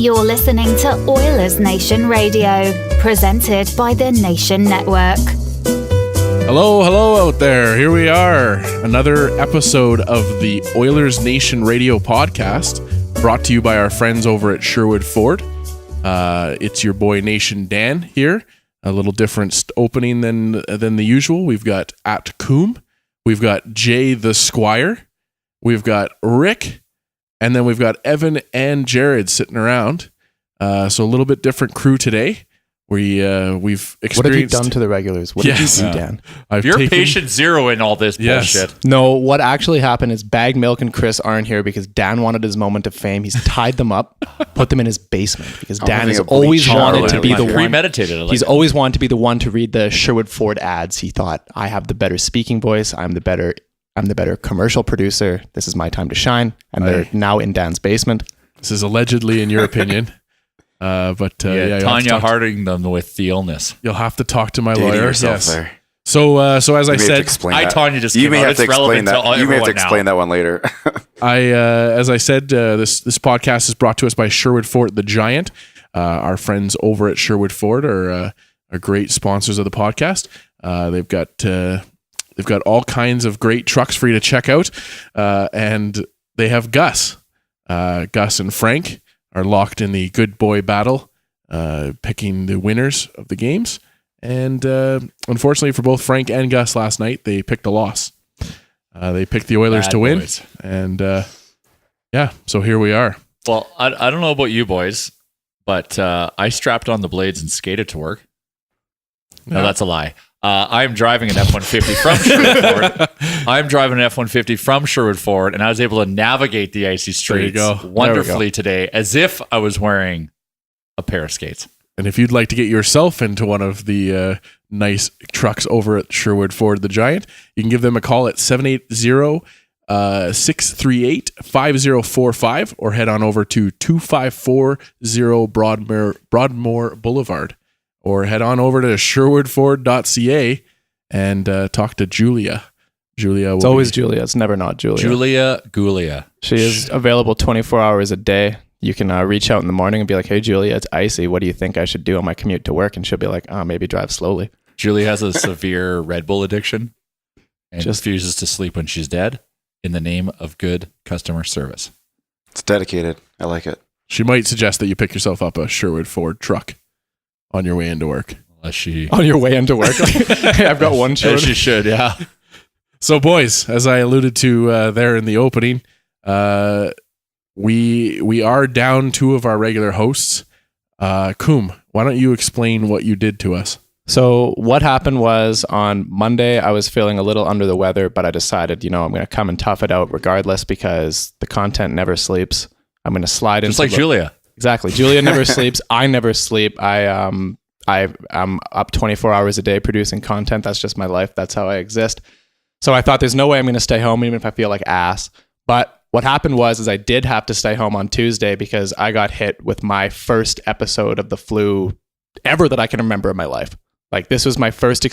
You're listening to Oilersnation Radio, presented by the Nation Network. Hello out there. Here we are. Another episode of the Oilersnation Radio podcast, brought to you by our friends over at Sherwood Ford. It's your boy Nation Dan here. A little different opening than the usual. We've got at Coombe. We've got Jay the Squire. We've got Rick. And then we've got Evan and Jared sitting around. So a little bit different crew today. We've experienced... What have you done to the regulars? What did you do, Dan? You're patient zero in all this bullshit. No, what actually happened is Baggedmilk and Chris aren't here because Dan wanted his moment of fame. He's tied them up, put them in his basement because Dan has always wanted to be the one. Premeditated. He's always wanted to be the one to read the Sherwood Ford ads. He thought, I have the better speaking voice. I'm the better commercial producer. This is my time to shine. And they're now in Dan's basement. This is allegedly in your opinion. Tanya Harding them with the illness. You'll have to talk to my Dating lawyer. yourself there. So as I said, Tanya just you came may out. have to It's explain relevant to that. You may have to everyone explain now. that one later. as I said, this podcast is brought to us by Sherwood Ford the Giant. Our friends over at Sherwood Ford are great sponsors of the podcast. They've got all kinds of great trucks for you to check out, and they have Gus. Gus and Frank are locked in the good boy battle, picking the winners of the games. And unfortunately for both Frank and Gus last night, they picked a loss. They picked the Oilers to win. Boys. And so here we are. Well, I don't know about you boys, but I strapped on the blades and skated to work. No, that's a lie. I'm driving an F-150 from Sherwood Ford. And I was able to navigate the icy streets wonderfully today, as if I was wearing a pair of skates. And if you'd like to get yourself into one of the nice trucks over at Sherwood Ford the Giant, you can give them a call at 780-638-5045 or head on over to 2540 Broadmoor Boulevard. Or head on over to sherwoodford.ca and talk to Julia. It's always Julia. It's never not Julia. Julia. She is available 24 hours a day. You can reach out in the morning and be like, hey, Julia, it's icy. What do you think I should do on my commute to work? And she'll be like, maybe drive slowly. Julia has a severe Red Bull addiction and refuses to sleep when she's dead in the name of good customer service. It's dedicated. I like it. She might suggest that you pick yourself up a Sherwood Ford truck on your way into work. On your way into work? Hey, I've got one Sherwood. As she should, yeah. So boys, as I alluded to there in the opening, we are down two of our regular hosts. Coombe, why don't you explain what you did to us? So what happened was on Monday, I was feeling a little under the weather, but I decided, I'm going to come and tough it out regardless because the content never sleeps. I'm going to slide into... Just like Julia. Exactly. Julia never sleeps. I never sleep. I'm up 24 hours a day producing content. That's just my life. That's how I exist. So I thought there's no way I'm going to stay home even if I feel like ass. But what happened was I did have to stay home on Tuesday because I got hit with my first episode of the flu ever that I can remember in my life. Like this was my first time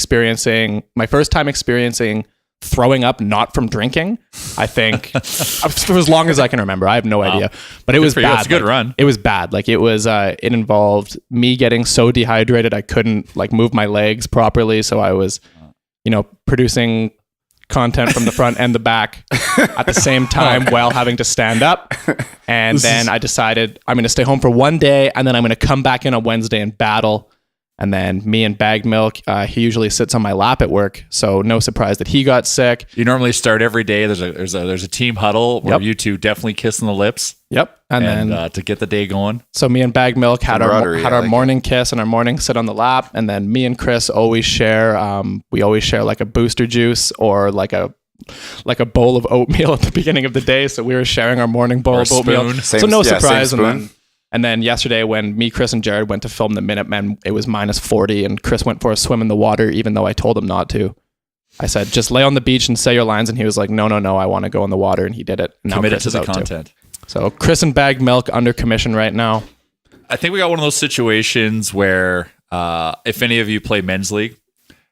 experiencing throwing up, not from drinking, I think, for as long as I can remember. I have no idea, but it was bad. It's a good run. It was bad. Like it was, it involved me getting so dehydrated I couldn't move my legs properly. So I was, producing content from the front and the back at the same time while having to stand up. And then I decided I'm going to stay home for one day and then I'm going to come back in on Wednesday and battle. And then me and Baggedmilk, he usually sits on my lap at work, so no surprise that he got sick. You normally start every day. There's a team huddle where you two definitely kissing the lips. Yep, and then to get the day going. So me and Baggedmilk had our morning kiss and our morning sit on the lap, and then me and Chris always share. We always share like a booster juice or like a bowl of oatmeal at the beginning of the day. So we were sharing our morning bowl of oatmeal. So no surprise. And then yesterday when me, Chris, and Jared went to film the Minutemen, it was -40 and Chris went for a swim in the water even though I told him not to. I said, just lay on the beach and say your lines. And he was like, no, I want to go in the water. And he did it. Now committed to the content. Too. So Chris and Baggedmilk under commission right now. I think we got one of those situations where if any of you play men's league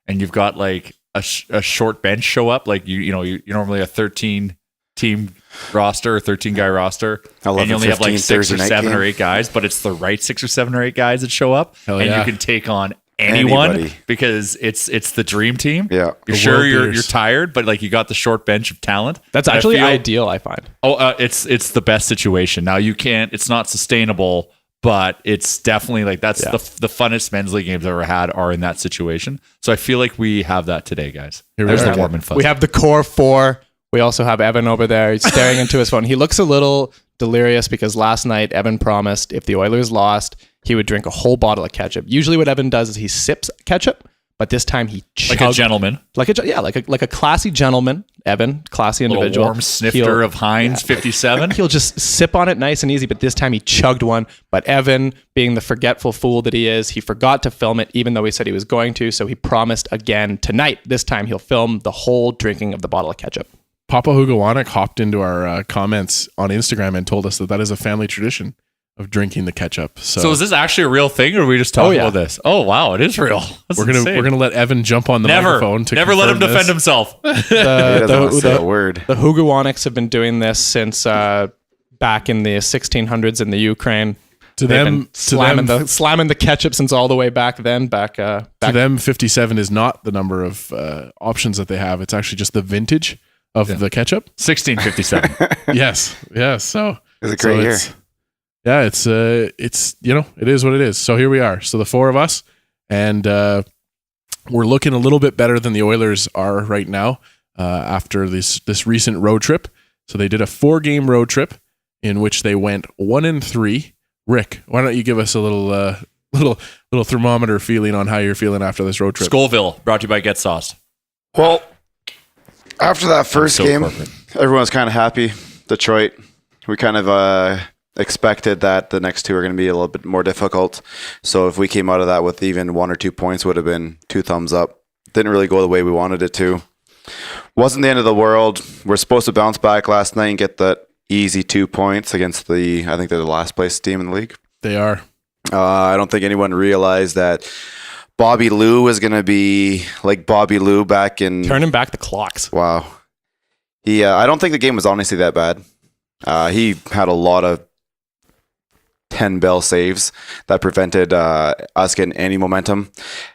and you've got like a short bench show up, like you normally a 13 team roster or 13 guy roster, and you only have like 6 or 7 or 8 guys, but it's the right 6 or 7 or 8 guys that show up, and you can take on anyone because it's the dream team. Yeah, you're sure you're tired, but like you got the short bench of talent. That's actually ideal, I find. It's the best situation. Now you can't. It's not sustainable, but it's definitely like that's the funnest men's league games I've ever had are in that situation. So I feel like we have that today, guys. There's the warm and fuzzy. We have the core 4. We also have Evan over there. He's staring into his phone. He looks a little delirious because last night Evan promised if the Oilers lost, he would drink a whole bottle of ketchup. Usually what Evan does is he sips ketchup, but this time he chugged. Like a gentleman. Like a classy gentleman. Evan, classy individual. A warm snifter of Heinz 57. He'll just sip on it nice and easy, but this time he chugged one. But Evan, being the forgetful fool that he is, he forgot to film it even though he said he was going to. So he promised again tonight. This time he'll film the whole drinking of the bottle of ketchup. Papa Hugowanek hopped into our comments on Instagram and told us that is a family tradition of drinking the ketchup. So is this actually a real thing, or are we just talking about this? Oh wow, it is real. That's we're gonna let Evan jump on the microphone to never let him defend himself. The word. The Hugowaneks have been doing this since back in the 1600s in the Ukraine. Slamming the ketchup since all the way back then. To them, 57 is not the number of options that they have. It's actually just the vintage of the ketchup. 1657. yes. So it's a great year. Yeah, it's it is what it is. So here we are. So the 4 of us, and we're looking a little bit better than the Oilers are right now after this recent road trip. So they did a 4-game road trip in which they went 1-3. Rick, why don't you give us a little thermometer feeling on how you're feeling after this road trip? Scoville, brought to you by Get Sauced. Well, after that first game, everyone was kind of happy. Detroit, we kind of expected that the next 2 are going to be a little bit more difficult. So if we came out of that with even 1 or 2 points, would have been 2 thumbs up. Didn't really go the way we wanted it to. Wasn't the end of the world. We're supposed to bounce back last night and get that easy 2 points against I think they're the last place team in the league. They are. I don't think anyone realized that Bobby Lou was going to be like Bobby Lou back in... Turning back the clocks. Wow. I don't think the game was honestly that bad. He had a lot of 10-bell saves that prevented us getting any momentum.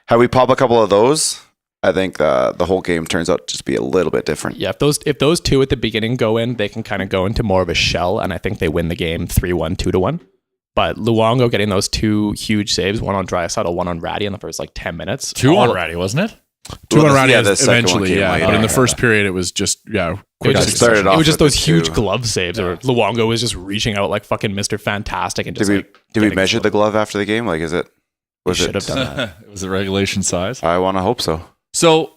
Had we pop a couple of those, I think the whole game turns out to just be a little bit different. Yeah, if those 2 at the beginning go in, they can kind of go into more of a shell, and I think they win the game 3-1, 2-1. But Luongo getting those 2 huge saves, one on Draisaitl, one on Ratty in the first 10 minutes. 2 on Ratty, wasn't it? 2 on Ratty eventually, but in the first period, it was just, It was just those huge glove saves where Luongo was just reaching out like fucking Mr. Fantastic. And just did we measure the glove after the game? Like, we should have done that. Was it regulation size? I want to hope so. So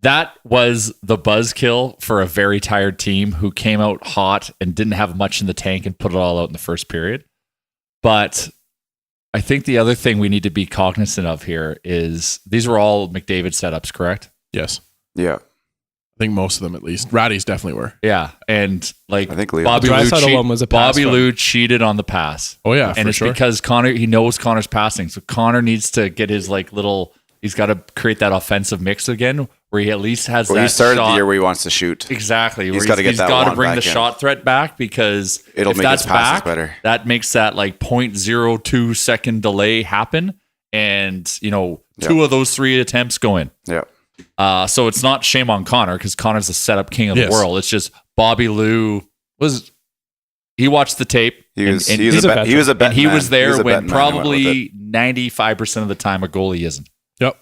that was the buzzkill for a very tired team who came out hot and didn't have much in the tank and put it all out in the first period. But I think the other thing we need to be cognizant of here is these were all McDavid setups, correct? Yes. Yeah. I think most of them, at least. Ratty's definitely were. Yeah. And like I think Bobby Lou cheated on the pass. Oh, yeah. And it's because he knows Connor's passing. So Connor needs to get his he's got to create that offensive mix again where he at least has that he started shot. The year where he wants to shoot. Exactly. He's got to bring the shot threat back because it'll if make that's his passes back, better. That makes that 0.02 second delay happen. And, 2 of those 3 attempts go in. Yeah. So it's not shame on Connor because Connor's the setup king of the world. It's just Bobby Lou he watched the tape. He was a bet. And he was there when probably 95% of the time a goalie isn't. Yep.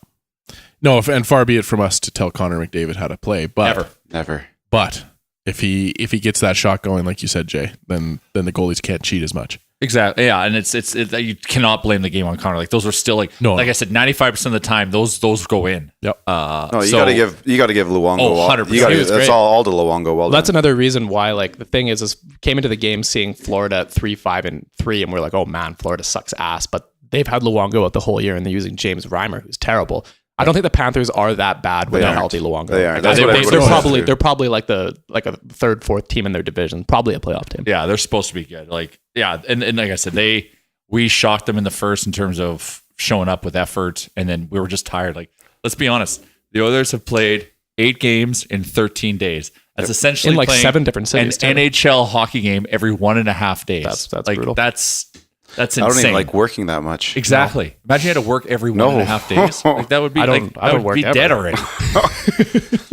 No, and far be it from us to tell Connor McDavid how to play, but never. But if he gets that shot going, like you said, Jay, then the goalies can't cheat as much. Exactly. Yeah, and it's you cannot blame the game on Connor. Like those are still like I said, 95% of the time those go in. Yep. No, you got to give Luongo. 100%. That's all to Luongo. Well, that's another reason why the thing is came into the game seeing Florida at 3-5-3, and we're like, oh man, Florida sucks ass. But they've had Luongo out the whole year, and they're using James Reimer, who's terrible. I don't think the Panthers are that bad without healthy Luongo. They are. They're probably like a 3rd, 4th team in their division, probably a playoff team. Yeah, they're supposed to be good. And like I said, we shocked them in the first in terms of showing up with effort, and then we were just tired. Let's be honest, the Oilers have played 8 games in 13 days. That's essentially in like playing 7 different cities. an NHL hockey game every 1.5 days. That's like brutal. That's insane. I don't even like working that much. Exactly. Imagine you had to work every 1.5 days. Like that would be I don't work be ever. dead already.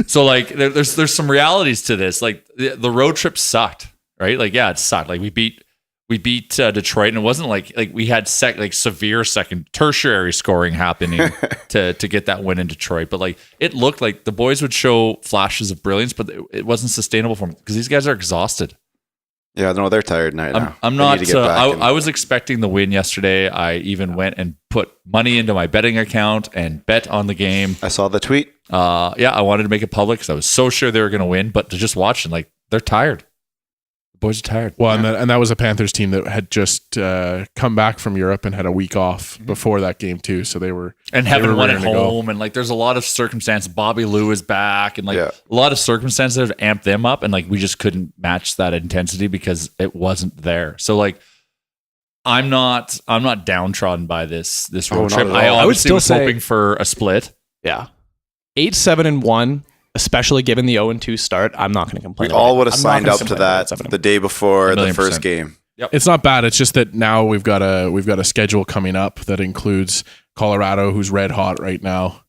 So like there's some realities to this. Like the road trip sucked, right? Like yeah, it sucked. Like we beat Detroit, and it wasn't like we had severe second tertiary scoring happening to get that win in Detroit. But like it looked like the boys would show flashes of brilliance, but it wasn't sustainable for them because these guys are exhausted. Yeah, no, they're tired now. I'm not. I was expecting the win yesterday. I even went and put money into my betting account and bet on the game. I saw the tweet. Yeah, I wanted to make it public because I was so sure they were going to win. But to just watch and they're tired. The boys are tired. Well, and that was a Panthers team that had just come back from Europe and had a week off before that game too. So they were haven't won at home, and there's a lot of circumstances. Bobby Lou is back, and a lot of circumstances that have amped them up, and we just couldn't match that intensity because it wasn't there. So I'm not downtrodden by this road trip. I obviously was hoping for a split. Yeah, 8-7-1. Especially given the 0-2 start, I'm not going to complain. We all would have signed up to that the day before the first game. Yep. It's not bad. It's just that now we've got a schedule coming up that includes Colorado, who's red hot right now.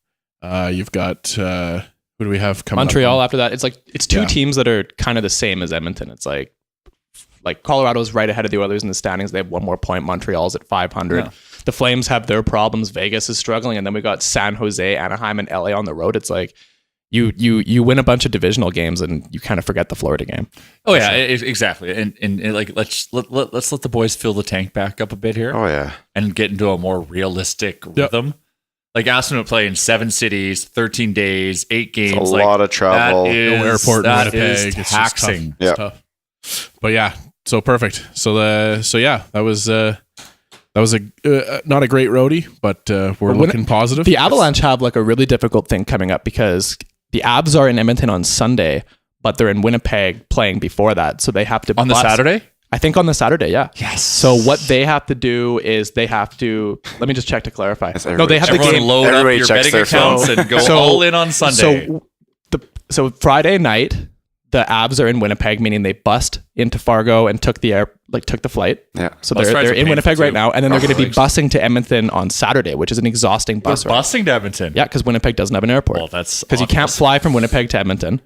You've got who do we have coming? Montreal. After that, it's two teams that are kind of the same as Edmonton. It's like Colorado's right ahead of the Oilers in the standings. They have 1 more point. Montreal's at 500. Yeah. The Flames have their problems. Vegas is struggling, and then we got San Jose, Anaheim, and LA on the road. It's like. You win a bunch of divisional games and you kind of forget the Florida game. Oh yeah, exactly. And let's let the boys fill the tank back up a bit here. Oh yeah, and get into a more realistic rhythm. Aspen would play in 7 cities, 13 days, 8 games. It's a lot of travel. No airport in Winnipeg. It's taxing. It's tough. But yeah, so perfect. That was not a great roadie, but we're looking positive. The Avalanche have a really difficult thing coming up because the Avs are in Edmonton on Sunday, but they're in Winnipeg playing before that. So they have to... On the Saturday? I think on the Saturday, yeah. Yes. So what they have to do is they have to... Let me just check to clarify. No, they have the game... Load up your betting accounts and go all in on Sunday. So Friday night, the Avs are in Winnipeg, meaning they bussed into Fargo and took the flight. Yeah. So they're in Winnipeg right now, and then they're going to be bussing to Edmonton on Saturday, which is an exhausting bus ride. Bussing to Edmonton? Yeah, because Winnipeg doesn't have an airport. Well, that's because you can't fly from Winnipeg to Edmonton.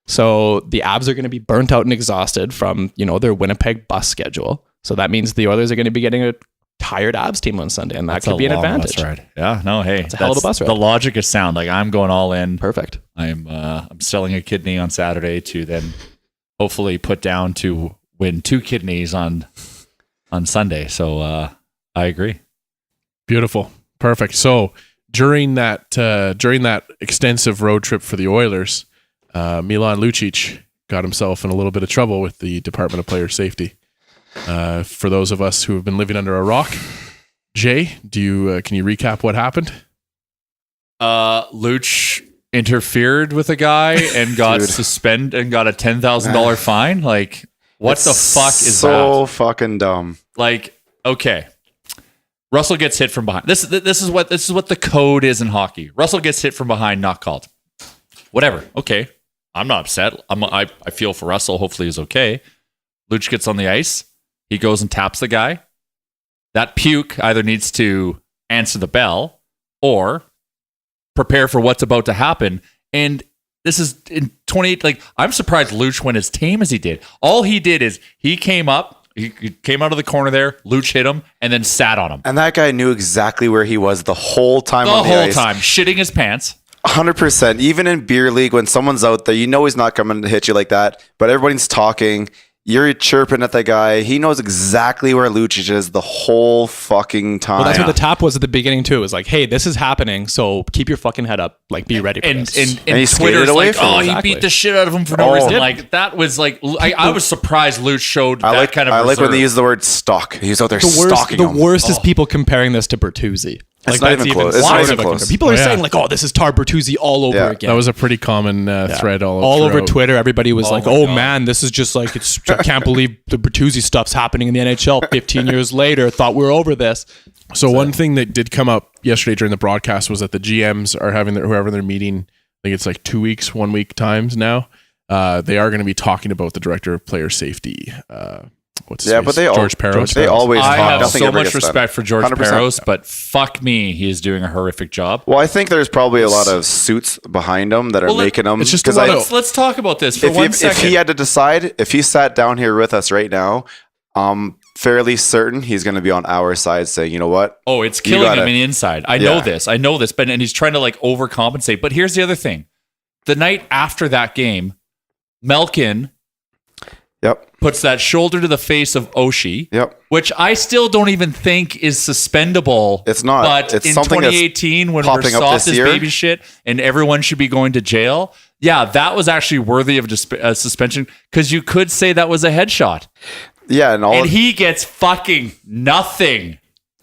So the Avs are going to be burnt out and exhausted from their Winnipeg bus schedule. So that means the Oilers are going to be getting a tired Avs team on Sunday, and that could be an advantage. Bus ride. Yeah, no, hey, it's a hell of a bus ride. The logic is sound. I'm going all in. Perfect. I'm selling a kidney on Saturday to then hopefully put down to win 2 kidneys on Sunday. So I agree. Beautiful. Perfect. So during that extensive road trip for the Oilers, Milan Lucic got himself in a little bit of trouble with the Department of Player Safety. For those of us who have been living under a rock, Jay, can you recap what happened? Luch interfered with a guy and got suspended and got a $10,000 fine. What the fuck is that? So fucking dumb. Okay. Russell gets hit from behind. This is what the code is in hockey. Russell gets hit from behind, not called. Whatever. Okay. I'm not upset. I feel for Russell. Hopefully he's okay. Luch gets on the ice. He goes and taps the guy. That puke either needs to answer the bell or prepare for what's about to happen. And this is in 28. I'm surprised Luch went as tame as he did. All he did is he came up, he came out of the corner there, Luch hit him, and then sat on him. And that guy knew exactly where he was the whole time on the ice. The whole time, shitting his pants. 100%. Even in beer league, when someone's out there, he's not coming to hit you like that, but everybody's talking. You're chirping at the guy. He knows exactly where Lucic is the whole fucking time. Well, that's what the tap was at the beginning too. It was hey, this is happening, so keep your fucking head up. Be ready for this. And he Twitter's away from him. He beat the shit out of him for no reason. That was I was surprised Luch showed that kind of I reserve. When they use the word stalk. He's out there stalking him. The worst is people comparing this to Bertuzzi. It's not even close. It's not even close. People are saying this is Tar Bertuzzi all over again. That was a pretty common thread all over Twitter. Everybody was man, this is just I can't believe the Bertuzzi stuff's happening in the NHL 15 years later. Thought we were over this. So one thing that did come up yesterday during the broadcast was that the GMs are having whoever they're meeting, I think it's 2 weeks, 1 week times now. they are going to be talking about the director of player safety. What's his Yeah, face? but George Peros. they always I talk. have Nothing so ever much gets done. respect for George 100%. Peros, but fuck me, he is doing a horrific job. Well, I think there's probably a lot of suits behind him that are making him. it's just a 'cause lot of- Let's talk about this for if 1 second. If he had to decide, if he sat down here with us right now, I'm fairly certain he's going to be on our side saying, you know what? Oh, it's You killing gotta- him in the inside. I know this, but and he's trying to like overcompensate. But here's the other thing: the night after that game, Malkin Yep. puts that shoulder to the face of Oshie, Yep. which I still don't even think is suspendable. It's not. But It's in something that's 2018, when we're popping up soft this as year. baby shit and everyone should be going to jail, yeah, that was actually worthy of a suspension because you could say that was a headshot. Yeah, And he gets fucking nothing.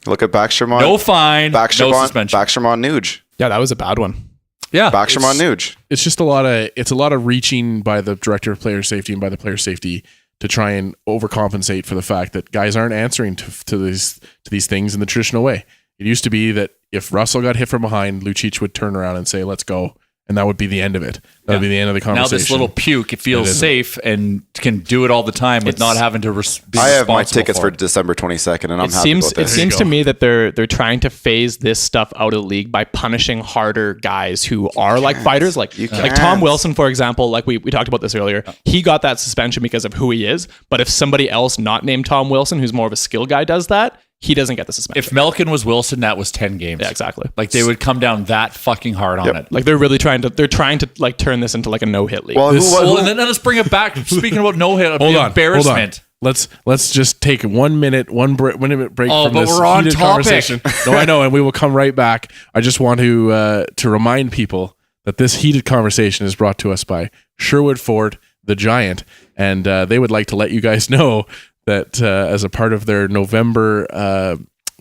look at Backstrom No fine, no suspension. Backstrom on Nuge. Yeah, that was a bad one. Yeah. Backstrom on Nuge. It's just a lot of reaching by the director of player safety and by the player safety to try and overcompensate for the fact that guys aren't answering to these things in the traditional way. It used to be that if Russell got hit from behind, Lucic would turn around and say, "Let's go." And that would be the end of it. That would be the end of the conversation. Now this little puke, it feels safe and can do it all the time with not having to be I have my responsible tickets for for December 22nd, and I'm It happy seems about it this. seems to me that they're trying to phase this stuff out of the league by punishing harder guys who are like fighters, like can't. Tom Wilson, for example. Like we talked about this earlier. He got that suspension because of who he is. But if somebody else not named Tom Wilson, who's more of a skill guy, does that, he doesn't get the suspension. If Malkin was Wilson, that was 10 games. Yeah, exactly. Like they would come down that fucking hard on it. Like they're really trying to like turn this into like a no-hit league. Well, Well, and then let's bring it back. Speaking about no hit, Hold on. embarrassment. Let's just take 1 minute, 1 minute break Oh, from but this we're on heated topic. conversation. No, I know, and we will come right back. I just want to remind people that this heated conversation is brought to us by Sherwood Ford, the Giant, and they would like to let you guys know that as a part of their November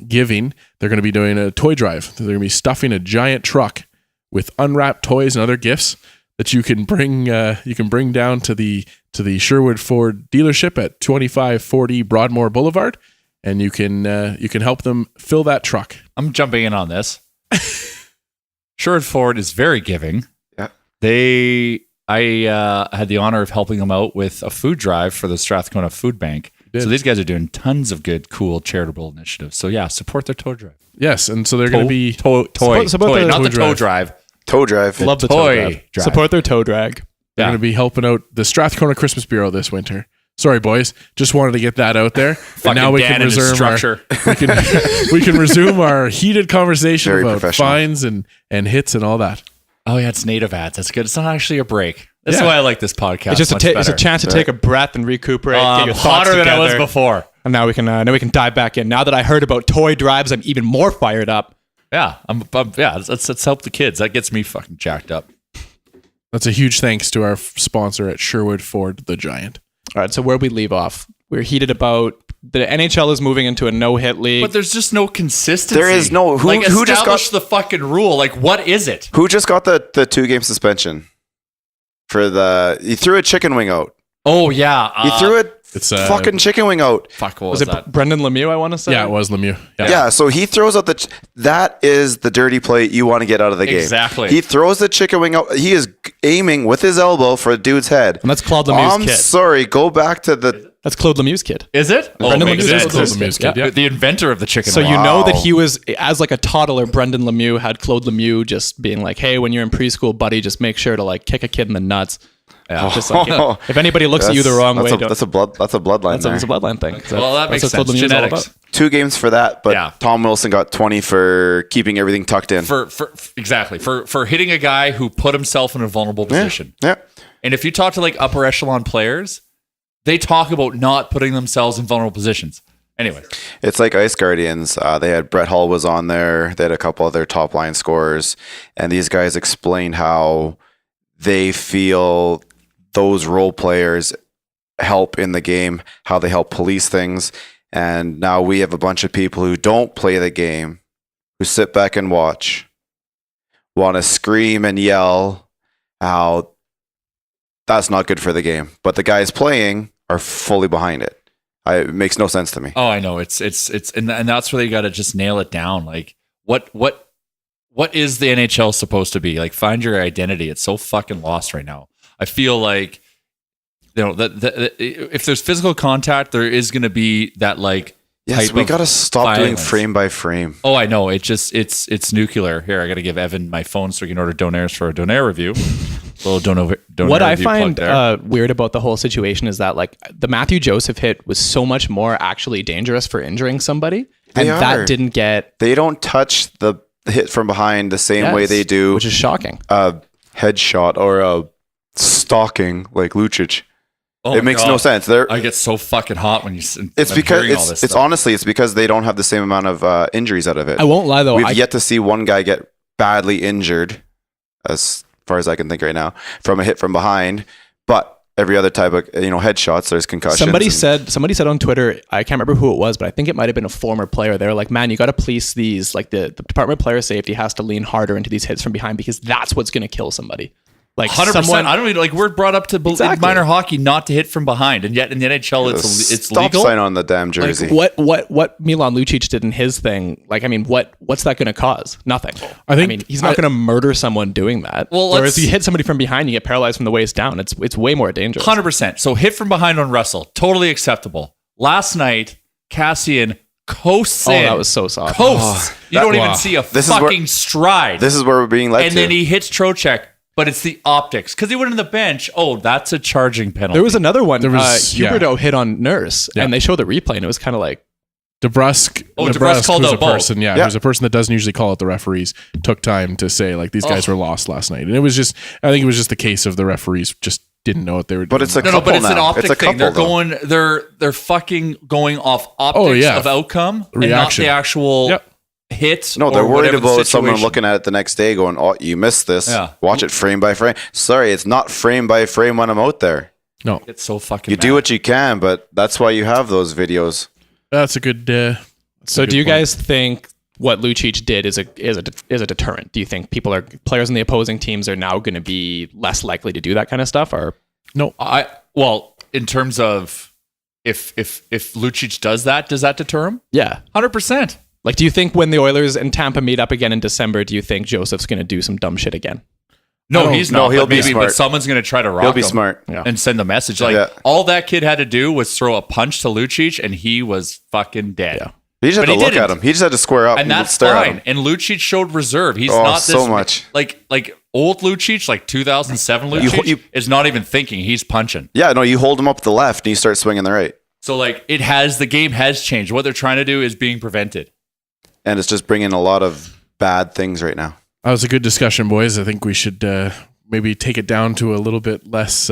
giving, they're going to be doing a toy drive. They're going to be stuffing a giant truck with unwrapped toys and other gifts that you can bring down to the Sherwood Ford dealership at 2540 Broadmoor Boulevard, and you can help them fill that truck. I'm jumping in on this. Sherwood Ford is very giving. Yeah. I had the honor of helping them out with a food drive for the Strathcona Food Bank. did. So these guys are doing tons of good, cool, charitable initiatives. So yeah, support their tow drive. Yes, and so they're going to be toy, Support the not the tow tow drive. drive. Toe drive. Love the toy toe drag. drive. Support their toe drag. they're Yeah. going to be helping out the Strathcona Christmas Bureau this winter. Sorry, boys, just wanted to get that out there. And Fucking now we Dan can and his resume our structure. we can resume our heated conversation Very about professional. fines and hits and all that. Oh yeah, it's native ads. That's good. It's not actually a break. That's Yeah. why I like this podcast. It's just much it's a better. chance to take a breath and recuperate, get your thoughts hotter than I was together. before. And now we can dive back in. Now that I heard about toy drives, I'm even more fired up. Yeah, let's help the kids. That gets me fucking jacked up. That's a huge thanks to our sponsor at Sherwood Ford, the Giant. All right, so where we leave off, we're heated about the NHL is moving into a no-hit league. But there's just no consistency. There is no- who just establish got- the fucking rule? Like, what is it? Who just got the 2-game suspension for he threw a chicken wing out. Oh yeah, He threw a It's fucking chicken wing out. fuck. What was was it that? Brendan Lemieux, I want to say? Yeah, it was Lemieux. Yeah, so he throws out that is the dirty play you want to get out of the game. Exactly. He throws the chicken wing out. He is aiming with his elbow for a dude's head. And that's Claude Lemieux's I'm kid. sorry, go back to the That's Claude Lemieux's kid. Is it? Oh, Brendan makes Lemieux sense. is Claude Lemieux's kid, yeah. The inventor of the chicken. So wing. you know that Wow. he was, as like a toddler, Brendan Lemieux had Claude Lemieux just being like, hey, when you're in preschool, buddy, just make sure to like kick a kid in the nuts. Yeah. Just like, if anybody looks at you the wrong way, don't. that's a bloodline. That's a bloodline thing. Well, that makes That's what Claude sense. Lemieux is all Genetics. about. 2 games for that, but Yeah. Tom Wilson got 20 for keeping everything tucked in. For exactly for hitting a guy who put himself in a vulnerable position. Yeah. And if you talk to like upper echelon players, they talk about not putting themselves in vulnerable positions. Anyway, It's like Ice Guardians. They had Brett Hull was on there. They had a couple of their top line scorers, and these guys explained how they feel those role players help in the game, how they help police things. And now we have a bunch of people who don't play the game, who sit back and watch, want to scream and yell how that's not good for the game. But the guys playing are fully behind it. It makes no sense to me. oh, I know it's and that's where they got to just nail it down. Like what is the NHL supposed to be? Like find your identity. It's so fucking lost right now. I feel like if there's physical contact, there is going to be that Yes, type we of got to stop doing violence. frame by frame. Oh, I know. It's nuclear. Here, I got to give Evan my phone so he can order Donairs for a Donair review. A little Donair What I review find plug there. weird about the whole situation is that the Mattieu Joseph hit was so much more actually dangerous for injuring somebody, They and are. that didn't get They don't touch the hit from behind the same way they do which is shocking. a headshot or a stalking like Lucic. Oh It my makes God. no sense. I get so fucking hot when It's I'm because hearing all this it's stuff. honestly it's because they don't have the same amount of injuries out of it. I won't lie though. We've yet to see one guy get badly injured, as far as I can think right now, from a hit from behind. But every other type of headshots, there's concussions. Somebody said on Twitter, I can't remember who it was, but I think it might have been a former player. They were like, "Man, you got to police these. Like the Department of Player Safety has to lean harder into these hits from behind because that's what's going to kill somebody." Like 100%. I don't even we're brought up to Exactly. minor hocky not to hit from behind, and yet in the NHL it's stop legal. sign on the damn jersey. Like what Milan Lucic did in his thing, what's that going to cause? Nothing. I think- he's not going to murder someone doing that. Well, whereas let's- you hit somebody from behind, you get paralyzed from the waist down. It's way more dangerous. 100%. So hit from behind on Russell, totally acceptable. Last night, Cassian coasts Oh, in. that was so soft. Coasts. You don't even see a This is where- fucking stride. This is where we're being led and to. then he hits Trocheck, but it's the optics. Because he went on the bench. Oh, that's a charging penalty. There was another one. There was- Huberdeau hit on Nurse, Yeah. and they showed the replay, and it was kind of like, DeBrusque. DeBrusque called who's out a both. person. Yeah, Yeah. who's a person that doesn't usually call out the referees. Took time to say these guys were lost last night, and it was just. I think it was just the case of the referees just didn't know what they were doing. But it's a No, couple but it's an now. optic It's a thing. couple, They're though. they're fucking going off optics Oh, yeah. of outcome and not Reaction. the actual Yep. hits. No, they're or worried whatever the about someone situation. looking at it the next day going, "Oh, you missed this. Yeah. Watch it frame by frame." Sorry, it's not frame by frame when I'm out there. no. It's so fucking. You do what you can, but that's why you have those videos. That's a good. so do you guys think what Lucic did is a deterrent? Do you think players in the opposing teams are now going to be less likely to do that kind of stuff? Or No, in terms of if Lucic does that deter him? yeah, 100%. like do you think when the Oilers and Tampa meet up again in December, do you think Joseph's going to do some dumb shit again? No, he's no, not. he'll but be maybe, smart. but someone's going to try to rock He'll be him smart. Yeah. and send a message. Yeah. All that kid had to do was throw a punch to Lucic, and he was fucking dead. Yeah. He just had But to he look at didn't. him. He just had to square up And that's stare at fine. him. And Lucic showed reserve. He's Oh, not this so much. like old Lucic, like 2007 Lucic, you- is not even thinking. He's punching. Yeah, no, you hold him up the left and you start swinging the right. So the game has changed. What they're trying to do is being prevented. And it's just bringing a lot of bad things right now. that was a good discussion, boys. I think we should maybe take it down to a little bit less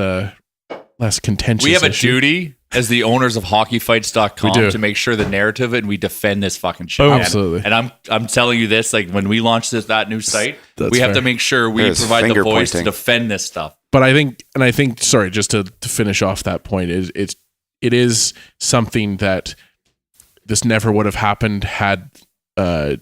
contentious. We have a issue. duty as the owners of We do. hockeyfights.com to make sure the narrative and we defend this fucking shit. man. Absolutely. And I'm telling you this, when we launch that new site, That's we have fair. to make sure we There's provide the finger voice to pointing. defend this stuff. But I think, sorry, just to finish off that point, it is something that this never would have happened had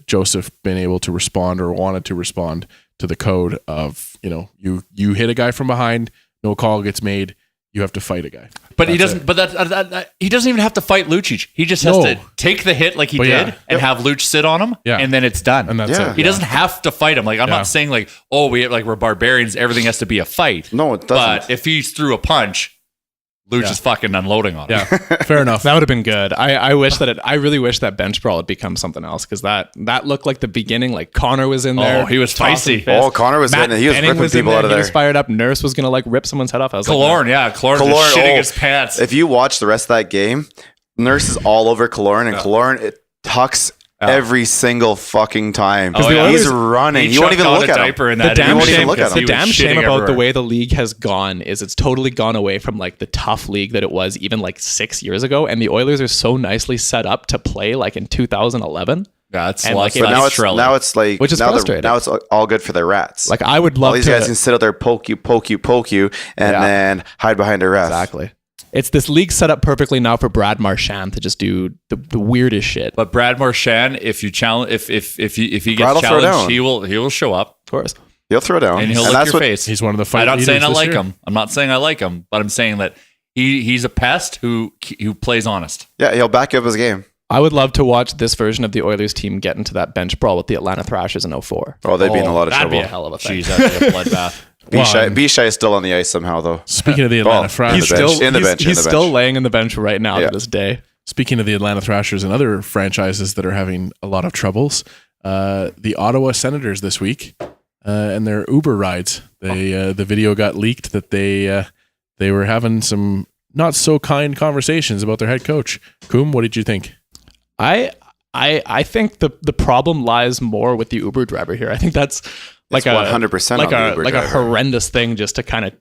Joseph been able to respond or wanted to respond to the code of, you hit a guy from behind, no call gets made, you have to fight a guy. But he That's doesn't. it. But that he doesn't even have to fight Lucic. He just has to take the hit like he But did yeah. and have Luch sit on him, Yeah. and then it's done. And that's Yeah. it. He doesn't have to fight him. I'm Yeah. not saying we're barbarians. Everything has to be a fight. No, it doesn't. But if he threw a punch, Luch is fucking unloading on him. Yeah, fair enough. That would have been good. I really wish that bench brawl had become something else because that looked like the beginning. Like Connor was in there. Oh, he was tossing feisty. fists. Oh, Connor was Matt hitting it. He was Benning ripping in people there. out of He was there. fired up. Nurse was gonna rip someone's head off. I was Killorn, Killorn just Killorn, shitting his pants. If you watch the rest of that game, Nurse is all over Killorn, and Killorn it tucks every single fucking time. Oh, yeah. He's running. You won't even look at him. In The that damn won't even shame, look at him. the He damn was shame shitting about the everywhere. way the league has gone is it's totally gone away from the tough league that it was even 6 years ago, and the Oilers are so nicely set up to play in 2011. Yeah, it's And, lots like, of But Australia. now it's like Which is now frustrating. now it's all good for their rats. I would all love these to. guys can sit out there, poke you, and Yeah. then hide behind a ref. Exactly. It's this league set up perfectly now for Brad Marchand to just do the weirdest shit. But Brad Marchand, if you challenge, if he Brad'll gets throw challenged, down. he will show up Of course. He'll throw down, and he'll lick your face. He's one of the fight I'm not leaders saying I this like year. him. I'm not saying I like him, but I'm saying that he's a pest who plays honest. Yeah, he'll back up his game. I would love to watch this version of the Oilers team get into that bench brawl with the Atlanta Thrashers in 04. Oh, they'd be in a lot of that'd trouble. be a hell of a thing. Jeez, that'd be a bloodbath. Bishai is still on the ice somehow, though. Speaking of the Atlanta Thrashers, he's still laying in the bench right now to this day. Speaking of the Atlanta Thrashers and other franchises that are having a lot of troubles, the Ottawa Senators this week and their Uber rides. The video got leaked that they were having some not so kind conversations about their head coach. Koom, what did you think? I think the problem lies more with the Uber driver here. I think that's like 100% a horrendous thing just to kind of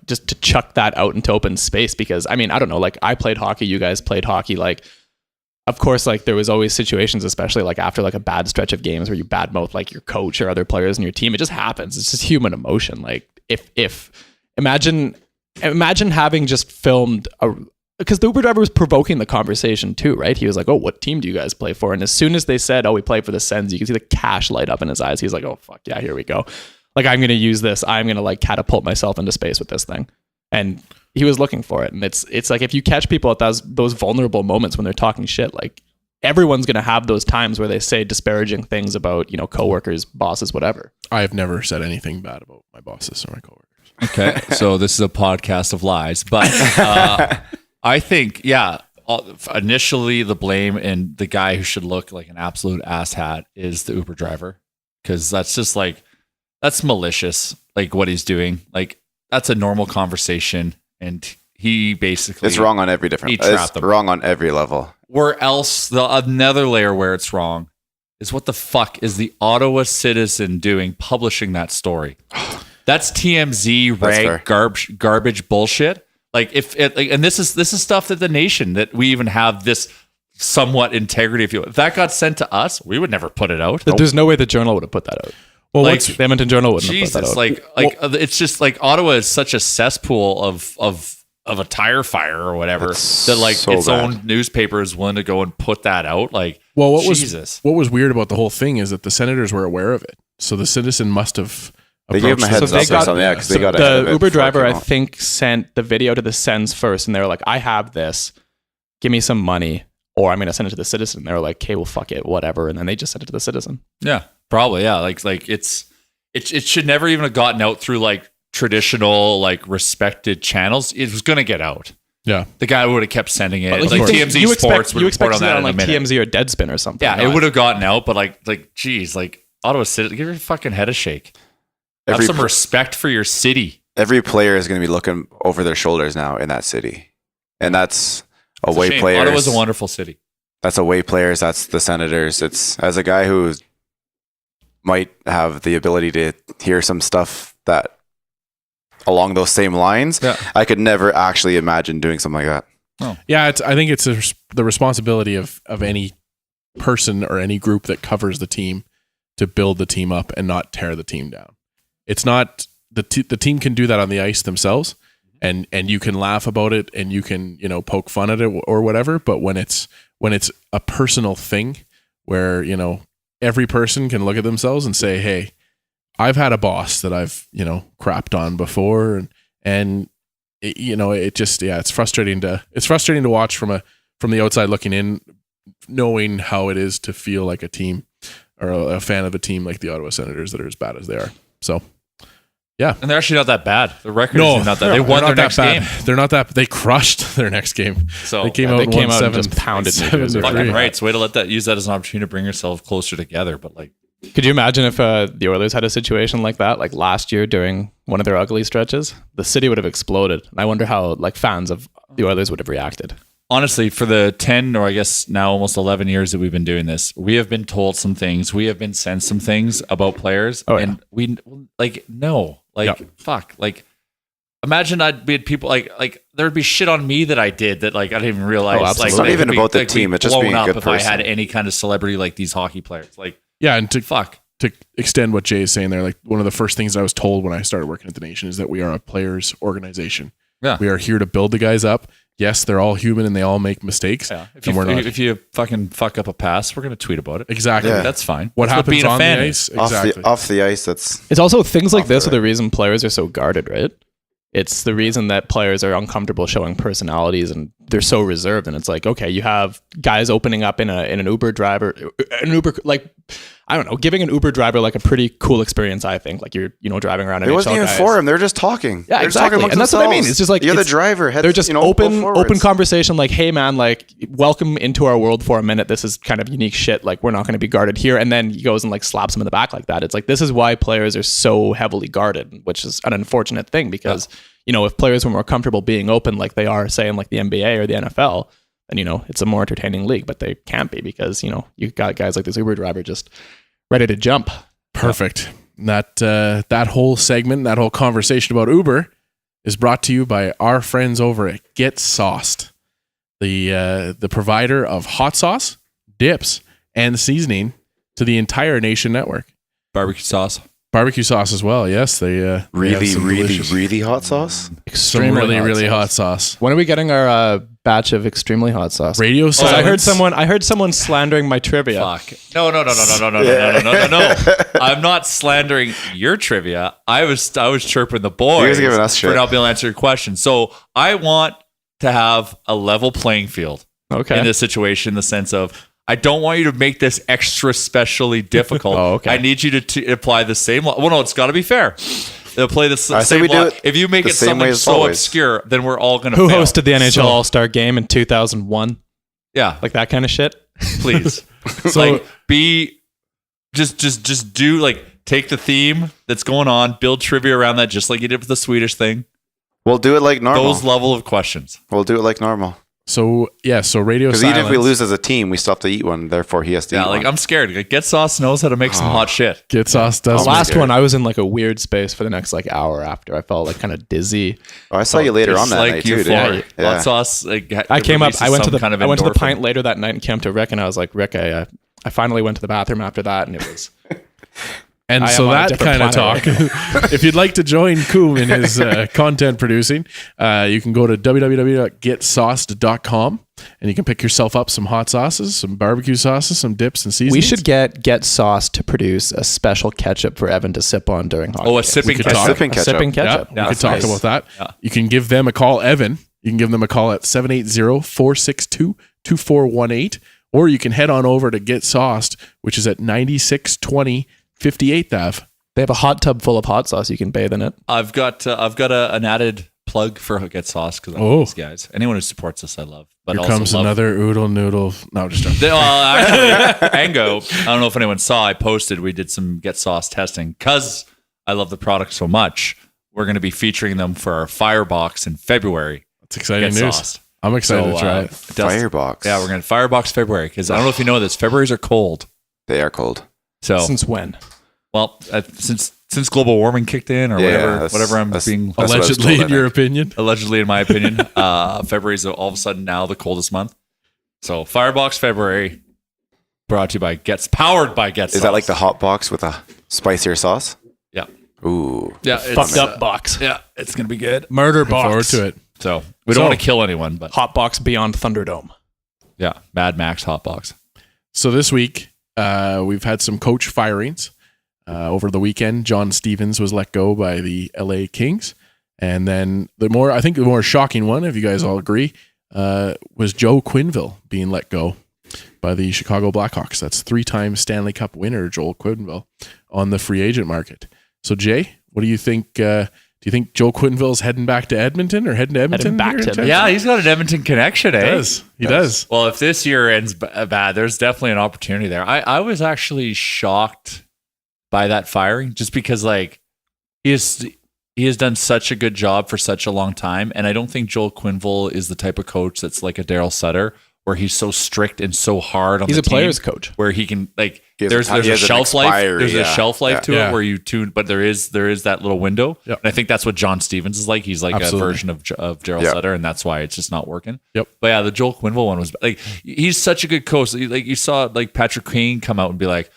just to chuck that out into open space, because I mean, I don't know, like I played hockey, you guys played hockey, like of course, like there was always situations, especially like after like a bad stretch of games where you badmouth like your coach or other players in your team. It just happens. It's just human emotion. Like if imagine having just filmed because the Uber driver was provoking the conversation too, right? He was like, "Oh, what team do you guys play for?" And as soon as they said, "Oh, we play for the Sens," you could see the cash light up in his eyes. He's like, "Oh, fuck yeah, here we go. Like, I'm going to use this. I'm going to like catapult myself into space with this thing." And he was looking for it. And it's like, if you catch people at those vulnerable moments when they're talking shit, like everyone's going to have those times where they say disparaging things about, coworkers, bosses, whatever. I have never said anything bad about my bosses or my coworkers. Okay. So this is a podcast of lies, but I think, initially the blame and the guy who should look like an absolute asshat is the Uber driver. Cause that's just like, that's malicious. Like what he's doing. Like that's a normal conversation. And he basically... It's wrong on every It's wrong on every level. Where else, another layer where it's wrong is what the fuck is the Ottawa Citizen doing publishing that story? That's TMZ rag garbage bullshit. Like and this is stuff that the Nation, that we even have this somewhat integrity. If that got sent to us, we would never put it out. There's no way the Journal would have put that out. Well, the Edmonton Journal wouldn't have put that out. It's just like Ottawa is such a cesspool of a tire fire or whatever that like so its own newspaper is willing to go and put that out. Like, well, what was weird about the whole thing is that the Senators were aware of it, so the Citizen must have. They gave him a heads up or something. Yeah, because they got the Uber driver. I think sent the video to the Sens first, and they were like, "I have this. Give me some money, or I'm going to send it to the Citizen." They were like, "Okay, well, fuck it, whatever," and then they just sent it to the Citizen. Yeah. Probably, yeah. Like it should never even have gotten out through like traditional, like respected channels. It was going to get out. Yeah, the guy would have kept sending it. Like TMZ Sports would report on that in a minute. TMZ or Deadspin or something. Yeah, it would have gotten out. But geez, Ottawa City, give your fucking head a shake. Have some respect for your city. Every player is going to be looking over their shoulders now in that city, and that's away players. Ottawa's a wonderful city. That's away players. That's the Senators. It's as a guy who might have the ability to hear some stuff that along those same lines. Yeah. I could never actually imagine doing something like that. Oh. Yeah, I think it's the responsibility of any person or any group that covers the team to build the team up and not tear the team down. It's not the team can do that on the ice themselves, and you can laugh about it and you can poke fun at it or whatever. But when it's a personal thing where every person can look at themselves and say, "Hey, I've had a boss that I've crapped on before," and it's frustrating to watch from the outside looking in, knowing how it is to feel like a team or a fan of a team like the Ottawa Senators that are as bad as they are. So, yeah, and they're actually not that bad. The record is not that. They won their next game. They're not that. They crushed their next game. So they came out and just pounded. Fucking right. So way to use that as an opportunity to bring yourself closer together. But could you imagine if the Oilers had a situation like that, like last year during one of their ugly stretches? The city would have exploded. And I wonder how fans of the Oilers would have reacted. Honestly, for the 10 or I guess now almost 11 years that we've been doing this, we have been told some things. We have been sent some things about players. Oh, and we no. Fuck. Imagine I'd be people there'd be shit on me that I did that I didn't even realize. It's not even about the team. It's just being a good person. If I had any kind of celebrity like these hockey players. And to extend what Jay is saying there, one of the first things I was told when I started working at the Nation is that we are a players organization. Yeah. We are here to build the guys up. Yes, they're all human and they all make mistakes. Yeah. If you fucking fuck up a pass, we're going to tweet about it. Exactly. Yeah. That's fine. What that's happens on the ice? Exactly. Off the ice, it's also things like this are the reason players are so guarded, right? It's the reason that players are uncomfortable showing personalities and they're so reserved. And it's okay, you have guys opening up in an Uber driver, I don't know, giving an Uber driver like a pretty cool experience, I think. Like you're, driving around. It wasn't even guys. for him. They're just talking. Yeah, they're exactly. Talking and that's what I mean. It's just like you're the driver. They're just open conversation. Like, hey man, like welcome into our world for a minute. This is kind of unique shit. Like we're not going to be guarded here. And then he goes and like slaps him in the back like that. It's like, this is why players are so heavily guarded, which is an unfortunate thing because, if players were more comfortable being open like they are, say, in like the NBA or the NFL, then, it's a more entertaining league, but they can't be because, you've got guys like this Uber driver just ready to jump. Perfect. That whole segment, that whole conversation about Uber is brought to you by our friends over at Get Sauced, the provider of hot sauce, dips, and seasoning to the entire Nation network. Barbecue sauce as well. Yes, they really hot sauce. Extremely hot sauce. When are we getting our batch of extremely hot sauce? Radio silence. I heard someone slandering my trivia. Fuck. No. I'm not slandering your trivia. I was chirping the boys giving us shit for not being able to answer your question. So I want to have a level playing field in this situation, in the sense of, I don't want you to make this extra specially difficult. I need you to apply the same law. Well, no, it's got to be fair. They'll play the same law. If you make it something so obscure, then we're all going to fail. Who hosted the NHL All-Star Game in 2001? Yeah. Like that kind of shit? Please. So just do, like, take the theme that's going on, build trivia around that, just like you did with the Swedish thing. We'll do it like normal. Those level of questions. We'll do it like normal. So radio silence. Because even if we lose as a team, we still have to eat one. Therefore, he has to eat one. I'm scared. Like, Get Sauce knows how to make some hot shit. Get Sauce does. The last one, I was in like a weird space for the next like hour after. I felt like kind of dizzy. I saw you later on that night too. Hot sauce. I came up. I went to the Pint later that night and came to Rick, and I was like, Rick, I finally went to the bathroom after that, and it was. And so that kind of talk, if you'd like to join Koom in his content producing, you can go to www.getsauced.com and you can pick yourself up some hot sauces, some barbecue sauces, some dips and seasonings. We should get Sauce to produce a special ketchup for Evan to sip on during hockey. Oh, a sipping ketchup. A sipping ketchup. Yeah, we could talk about that. Yeah. You can give them a call, Evan. You can give them a call at 780-462-2418, or you can head on over to Get Sauced, which is at 9620 58th Ave. They have a hot tub full of hot sauce. You can bathe in it. I've got an added plug for Get Sauce because I love these guys. Anyone who supports us, I love. But here comes another oodle noodle. No, just joking. Actually, Ango, I don't know if anyone saw, I posted, we did some Get Sauce testing because I love the product so much. We're going to be featuring them for our Firebox in February. That's exciting news. Sauced. I'm excited to try it. Firebox. Yeah, we're going to Firebox February because I don't know if you know this. Februarys are cold. They are cold. So since when? Well, since global warming kicked in, or whatever I'm being allegedly in your opinion. Allegedly, in my opinion, February is all of a sudden now the coldest month. So Firebox February, brought to you by powered by Get Sauce. Is that like the hot box with a spicier sauce? Yeah. Ooh. Yeah. Fucked up box. Yeah, it's gonna be good. Murder box. Forward to it. So we don't want to kill anyone, but hot box beyond Thunderdome. Yeah, Mad Max hot box. So this week, we've had some coach firings. Over the weekend, John Stevens was let go by the LA Kings. And then the more shocking one, if you guys all agree, was Joe Quenneville being let go by the Chicago Blackhawks. That's 3-time Stanley Cup winner, Joel Quenneville, on the free agent market. So Jay, what do you think? Do you think Joe Quenneville's heading back to Edmonton or heading to Edmonton? Yeah, he's got an Edmonton connection, eh? He does. Well, if this year ends bad, there's definitely an opportunity there. I was actually shocked by that firing, just because like he has done such a good job for such a long time, and I don't think Joel Quenneville is the type of coach that's like a Daryl Sutter, where he's so strict and so hard on. He's the a team, player's coach, where he can like there's a shelf life. There's a shelf life to it where you tune, but there is that little window. Yep. And I think that's what John Stevens is like. He's like a version of Daryl Sutter, and that's why it's just not working. Yep. But yeah, the Joel Quenneville one was like, he's such a good coach. Like you saw like Patrick Kane come out and be like,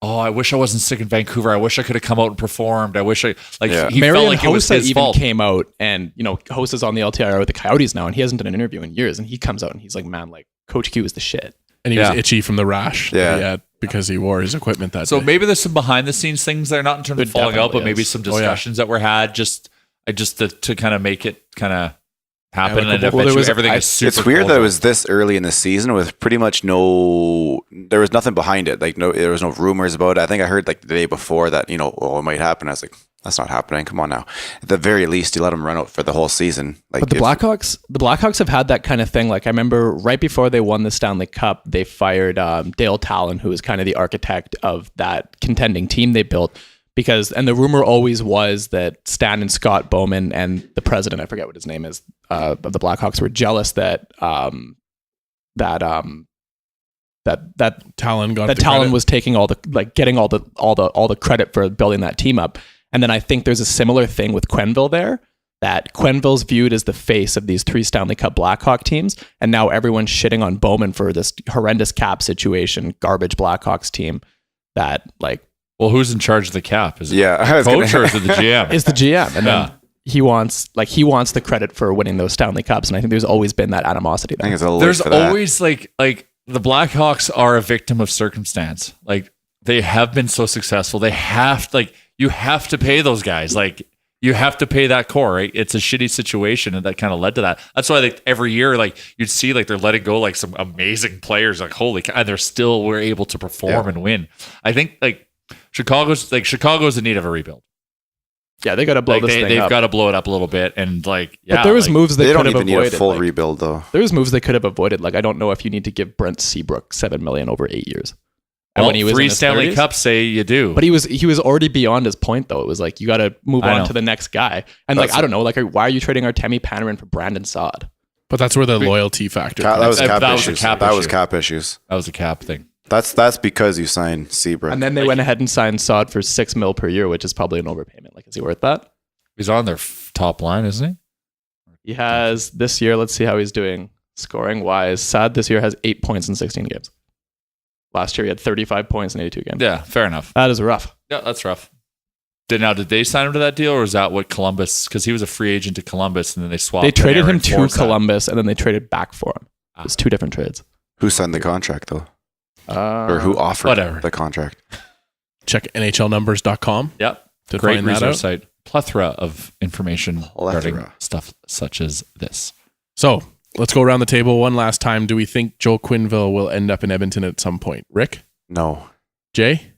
oh, I wish I wasn't sick in Vancouver. I wish I could have come out and performed. I wish he Marian felt like it was his even fault. Came out, and Hossa is on the LTIR with the Coyotes now, and he hasn't done an interview in years, and he comes out and he's like, man, like Coach Q is the shit. And he was itchy from the rash that he had because he wore his equipment that day. So maybe there's some behind the scenes things there, not in terms of falling out, but maybe some discussions that were had just to kind of make it kind of happen, and amicable. everything is super. It's weird that it close. was this early in the season with pretty much there was nothing behind it. Like there was no rumors about it. I think I heard like the day before that, it might happen. I was like, that's not happening. Come on now. At the very least, you let them run out for the whole season. Like, but the Blackhawks have had that kind of thing. Like I remember right before they won the Stanley Cup, they fired Dale Talon, who was kind of the architect of that contending team they built. And the rumor always was that Stan and Scott Bowman and the president, I forget what his name is, of the Blackhawks were jealous that Talon was taking getting all the credit for building that team up. And then I think there's a similar thing with Quenneville there, that Quenneville's viewed as the face of these 3 Stanley Cup Blackhawk teams, and now everyone's shitting on Bowman for this horrendous cap situation, garbage Blackhawks team that Well, who's in charge of the cap? Is it the coach or is it the GM? It's the GM, and then he wants the credit for winning those Stanley Cups, and I think there's always been that animosity there. I think it's a little There's for that. always like the Blackhawks are a victim of circumstance. Like they have been so successful, you have to pay those guys. Like you have to pay that core, right? It's a shitty situation, and that kind of led to that. That's why every year, you'd see they're letting go some amazing players, holy cow, and were able to perform and win. I think Chicago's in need of a rebuild. Yeah, they got to blow this thing up. They've got to blow it up a little bit, and but there was moves they could have avoided. They don't even need a full rebuild though. There was moves they could have avoided. I don't know if you need to give Brent Seabrook $7 million over 8 years. And well, when he was 3 Stanley Cups say you do, but he was already beyond his point though. It was you got to move on to the next guy. And I don't know, why are you trading Artemi Panarin for Brandon Saad? But that's where the loyalty factor. That was cap issues. That was cap issues. That was a cap thing. That's because you signed Seabrook. And then they went ahead and signed Saad for $6 million per year, which is probably an overpayment. Is he worth that? He's on their top line, isn't he? He has this year. Let's see how he's doing scoring wise. Saad this year has 8 points in 16 games. Last year he had 35 points in 82 games. Yeah, fair enough. That is rough. Yeah, that's rough. Did they sign him to that deal, or is that what Columbus? Because he was a free agent to Columbus, and then they swapped. They traded him to Columbus, and then they traded back for him. It's 2 different trades. Who signed the contract though? Or who offered the contract? Check NHLnumbers.com. Yep. To Great find that resource out. site. Plethora of information regarding stuff such as this. So let's go around the table one last time. Do we think Joel Quenneville will end up in Edmonton at some point? Rick? No. Jay?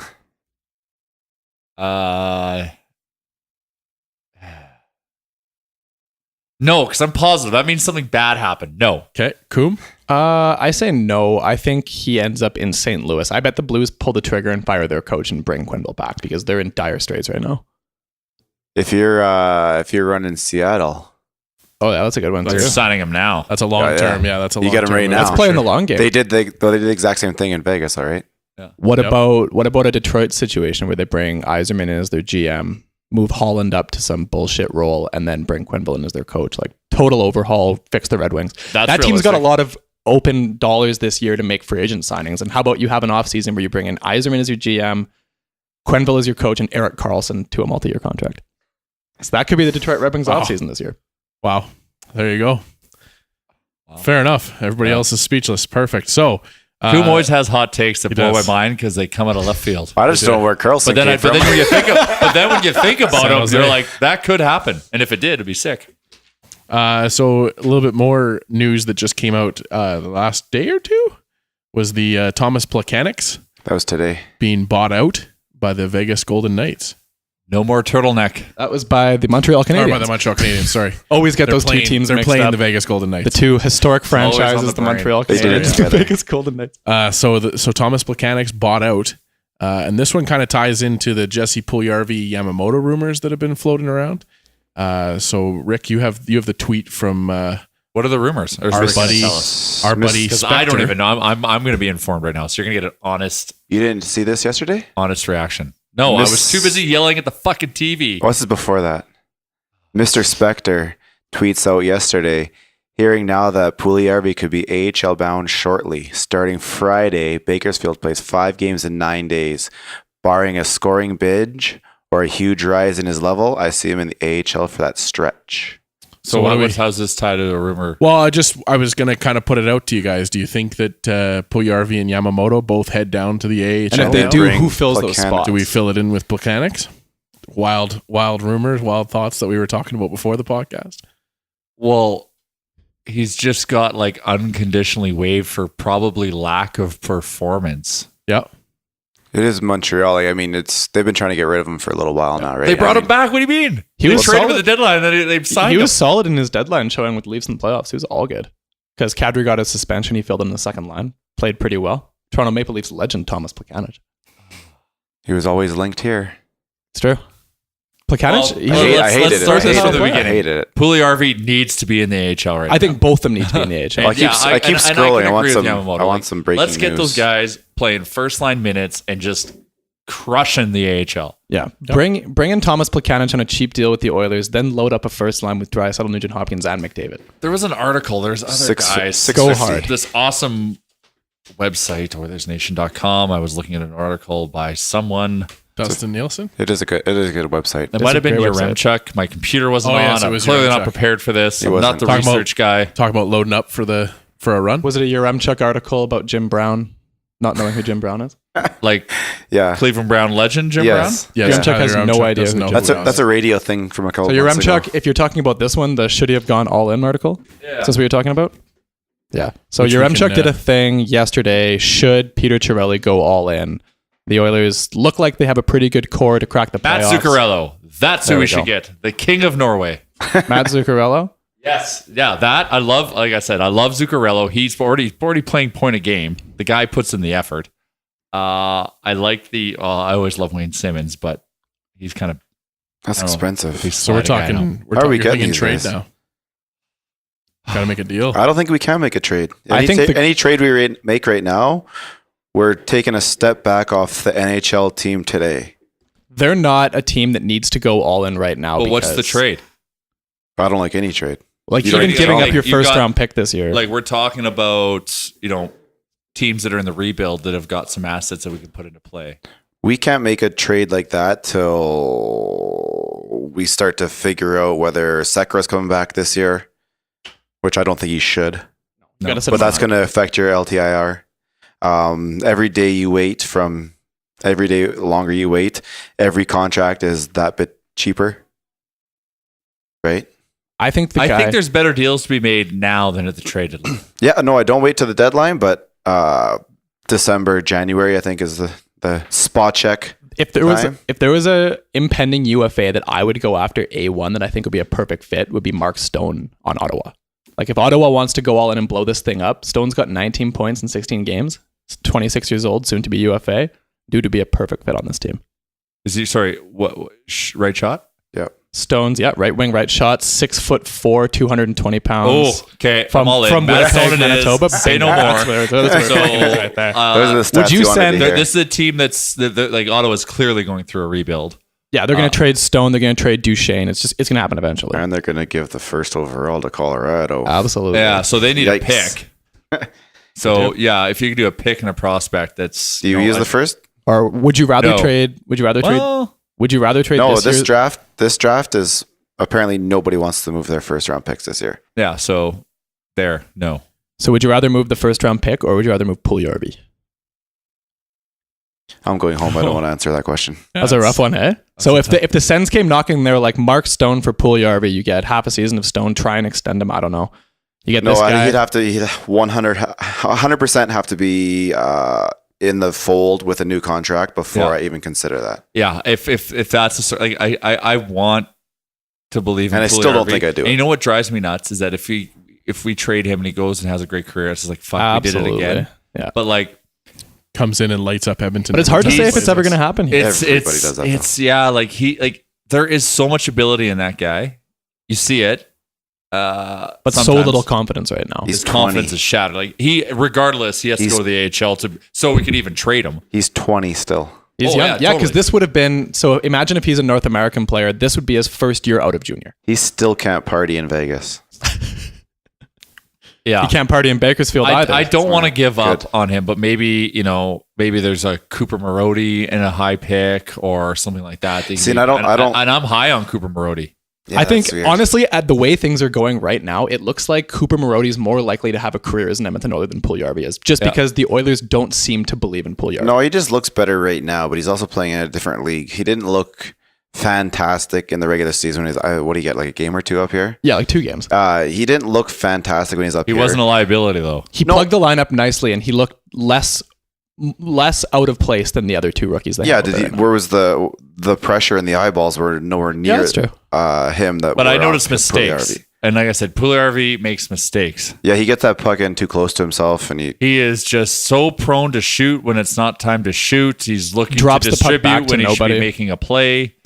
No, because I'm positive. That means something bad happened. No. Okay. Coom? I say no. I think he ends up in St. Louis. I bet the Blues pull the trigger and fire their coach and bring Quenneville back because they're in dire straits right now. If you're running Seattle. Oh, yeah, that's a good one too. They're signing him now. That's a long term. Yeah, that's a long term. You get him right now. Let's play in the long game. They did the exact same thing in Vegas, all right? Yeah. What about a Detroit situation where they bring Yzerman in as their GM, move Holland up to some bullshit role, and then bring Quenneville in as their coach? Total overhaul, fix the Red Wings. That team's got a lot of open dollars this year to make free agent signings. And how about you have an offseason where you bring in Yzerman as your GM, Quenneville as your coach, and Erik Karlsson to a multi-year contract? So that could be the Detroit Red Wings offseason this year. Wow. There you go. Wow. Fair enough. Everybody else is speechless. Perfect. So, Coom always has hot takes that blow my mind because they come out of left field. I just don't know where Karlsson came from. But then when you think about them, you're like, that could happen. And if it did, it'd be sick. So a little bit more news that just came out the last day or two was the Thomas Plekanec. That was today. Being bought out by the Vegas Golden Knights. No more turtleneck. That was by the Montreal Canadiens. Or by the Montreal Canadiens, sorry. Always get those two teams They're mixed playing up. the Vegas Golden Knights. The two historic franchises, the Montreal Canadiens, the Vegas Golden Knights. So Thomas Plekanec bought out. And this one kind of ties into the Jesse Puljujarvi Yamamoto rumors that have been floating around. So Rick, you have the tweet from what are the rumors? Our buddy because I don't even know. I'm going to be informed right now, so you're going to get an honest. You didn't see this yesterday? Honest reaction. No, I was too busy yelling at the fucking TV. This is before that. Mr. Spector tweets out yesterday, hearing now that Puljujarvi could be AHL bound shortly. Starting Friday, Bakersfield plays 5 games in 9 days. Barring a scoring binge or a huge rise in his level, I see him in the AHL for that stretch. So how's this tied to a rumor? Well, I was going to kind of put it out to you guys. Do you think that Puljujarvi and Yamamoto both head down to the AHL? And if they do, who fills those spots? Do we fill it in with Plekanec? Wild rumors, wild thoughts that we were talking about before the podcast. Well, he's just got like unconditionally waived for probably lack of performance. Yeah. It is Montreal. Like, I mean, they've been trying to get rid of him for a little while now, right? They brought him back. What do you mean? He They was traded him solid. at the deadline, and then they signed He him. was solid in his deadline showing with Leafs in the playoffs. He was all good. Because Kadri got his suspension. He filled in the second line. Played pretty well. Toronto Maple Leafs legend Thomas Plekanec. He was always linked here. It's true. Plekanec, Well, I hated let's it. start I this hated from the it. I beginning. hated it. Puljujärvi needs to be in the AHL right now. I think both of them need to be in the AHL. I keep scrolling. I want some breaking Let's get news. those guys playing first line minutes and just crushing the AHL. Yeah. Bring in Thomas Plekanec on a cheap deal with the Oilers, then load up a first line with Draisaitl, Nugent Hopkins, and McDavid. There was an article. There's other guys. Go hard. This awesome website, Oilersnation.com. I was looking at an article by someone. Dustin Nielsen. It is a good website. It might have been great website. Yaremchuk. My computer wasn't Oh, on. yes, it I'm was clearly not Yaremchuk. prepared for this. He I'm not wasn't. the Talking about- research guy. Talk about loading up for a run. Was it a Yaremchuk article about Jim Brown not knowing who Jim Brown is? Like Yeah. Cleveland Brown legend Jim Yes. Yes, Yaremchuk Tyler has no Yaremchuk idea doesn't who know Jim who That's he a is. radio thing from a couple So months ago. Yaremchuk, if you're talking about this one, the should he have gone all in article? Brown. Is this what you're talking about? Yeah. So Which we Yaremchuk can, did a thing yesterday. Should Peter Chiarelli go all in? The Oilers look like they have a pretty good core to crack the Matt playoffs. Zuccarello. That's There who we we should go. get. The king of Norway. Matt Zuccarello. Yes. Yeah, that I love. Like I said, I love Zuccarello. He's already playing point a game. The guy puts in the effort. I like I always love Wayne Simmons, but he's kind of That's I don't know. expensive. he's So we're sliding guy now. talking. We're How are we talking getting thinking these trade guys? now. Got to make a deal. I don't think we can make a trade. I think Any trade we make right now, we're taking a step back off the NHL team today. They're not a team that needs to go all in right now. Well, what's the because, trade? I don't like any trade. Like You even don't- giving like, up your you've first got- round pick this year. Like we're talking about, teams that are in the rebuild that have got some assets that we can put into play. We can't make a trade like that till we start to figure out whether Sekera's coming back this year, which I don't think he should. No. Gotta set But him that's up. going to affect your LTIR. Every day longer you wait, every contract is that bit cheaper. Right? I think the I guy. think there's better deals to be made now than at the trade deadline. Yeah, no, I don't wait till the deadline, but December, January, I think is the spot check. If there was a impending UFA that I would go after, A1 that I think would be a perfect fit would be Mark Stone on Ottawa. Like if Ottawa wants to go all in and blow this thing up, Stone's got 19 points in 16 games. He's 26 years old, soon to be UFA. Due to be a perfect fit on this team. Is he right shot? Yeah. Stone's, yeah, right wing, right shot, 6'4", 220 pounds. Oh, okay. From I'm all in. Winnipeg, Minnesota it is. Manitoba. Say no That's more. where- that's where So, right there. Those are the stats would you you wanted send- to hear. This is a team that's like Ottawa's clearly going through a rebuild. Yeah, they're going to trade Stone. They're going to trade Duchesne. It's going to happen eventually. And they're going to give the first overall to Colorado. Absolutely. Yeah, so they need Yikes. a pick. So yeah, if you could do a pick and a prospect, that's Do you use the first? Or would you rather No. trade? Would you rather trade? Well, Would you rather trade? No, this year? this draft is apparently nobody wants to move their first round picks this year. yeah. So there, no. So would you rather move the first round pick, or would you rather move Puljujärvi? I'm going home. I don't want to answer that question. That's a rough one, eh? So if the Sens came knocking, they were like Mark Stone for Puljujärvi, you get half a season of Stone. Try and extend him. I don't know. You get No, this guy. he'd 100% have to be in the fold with a new contract before Yeah. I even consider that. Yeah, if that's a sort, like I want to believe, in And I still don't Puljujärvi. think I do And it. you know what drives me nuts is that if we trade him and he goes and has a great career, it's just like fuck, Absolutely. we did it again. Yeah. But like Comes in and lights up Edmonton. But it's hard to say if He's- it's ever going to happen here. Everybody does that, though. It's yeah, like there is so much ability in that guy. You see it, But so sometimes little confidence right now. He's his confidence 20. is shattered. Like he has to go to the AHL so we can even trade him. He's 20 still. He's Oh, young. yeah, Yeah, because totally. this would have been. So imagine if he's a North American player. This would be his first year out of junior. He still can't party in Vegas. Yeah, He can't party in Bakersfield either. I don't want to give up Good. on him, but maybe there's a Cooper Marody and a high pick or something like that. See, and I don't- and I'm high on Cooper Marody. Yeah, I think that's weird. honestly, at the way things are going right now, it looks like Cooper Marody more likely to have a career as an Edmonton Oiler than Puljujärvi is, just Yeah. because the Oilers don't seem to believe in Puljujärvi. No, he just looks better right now, but he's also playing in a different league. He didn't look fantastic in the regular season. What do you get, like a game or two up here? Yeah, like 2 games. He didn't look fantastic when he's up He here. wasn't a liability though. He plugged the lineup nicely, and he looked less out of place than the other 2 rookies. Where was the pressure and the eyeballs were nowhere near that's true. him. But I noticed mistakes. And like I said, Puljujärvi makes mistakes. Yeah, he gets that puck in too close to himself, and he is just so prone to shoot when it's not time to shoot. He's looking Drops to the puck back distribute to when he should nobody. be making a play.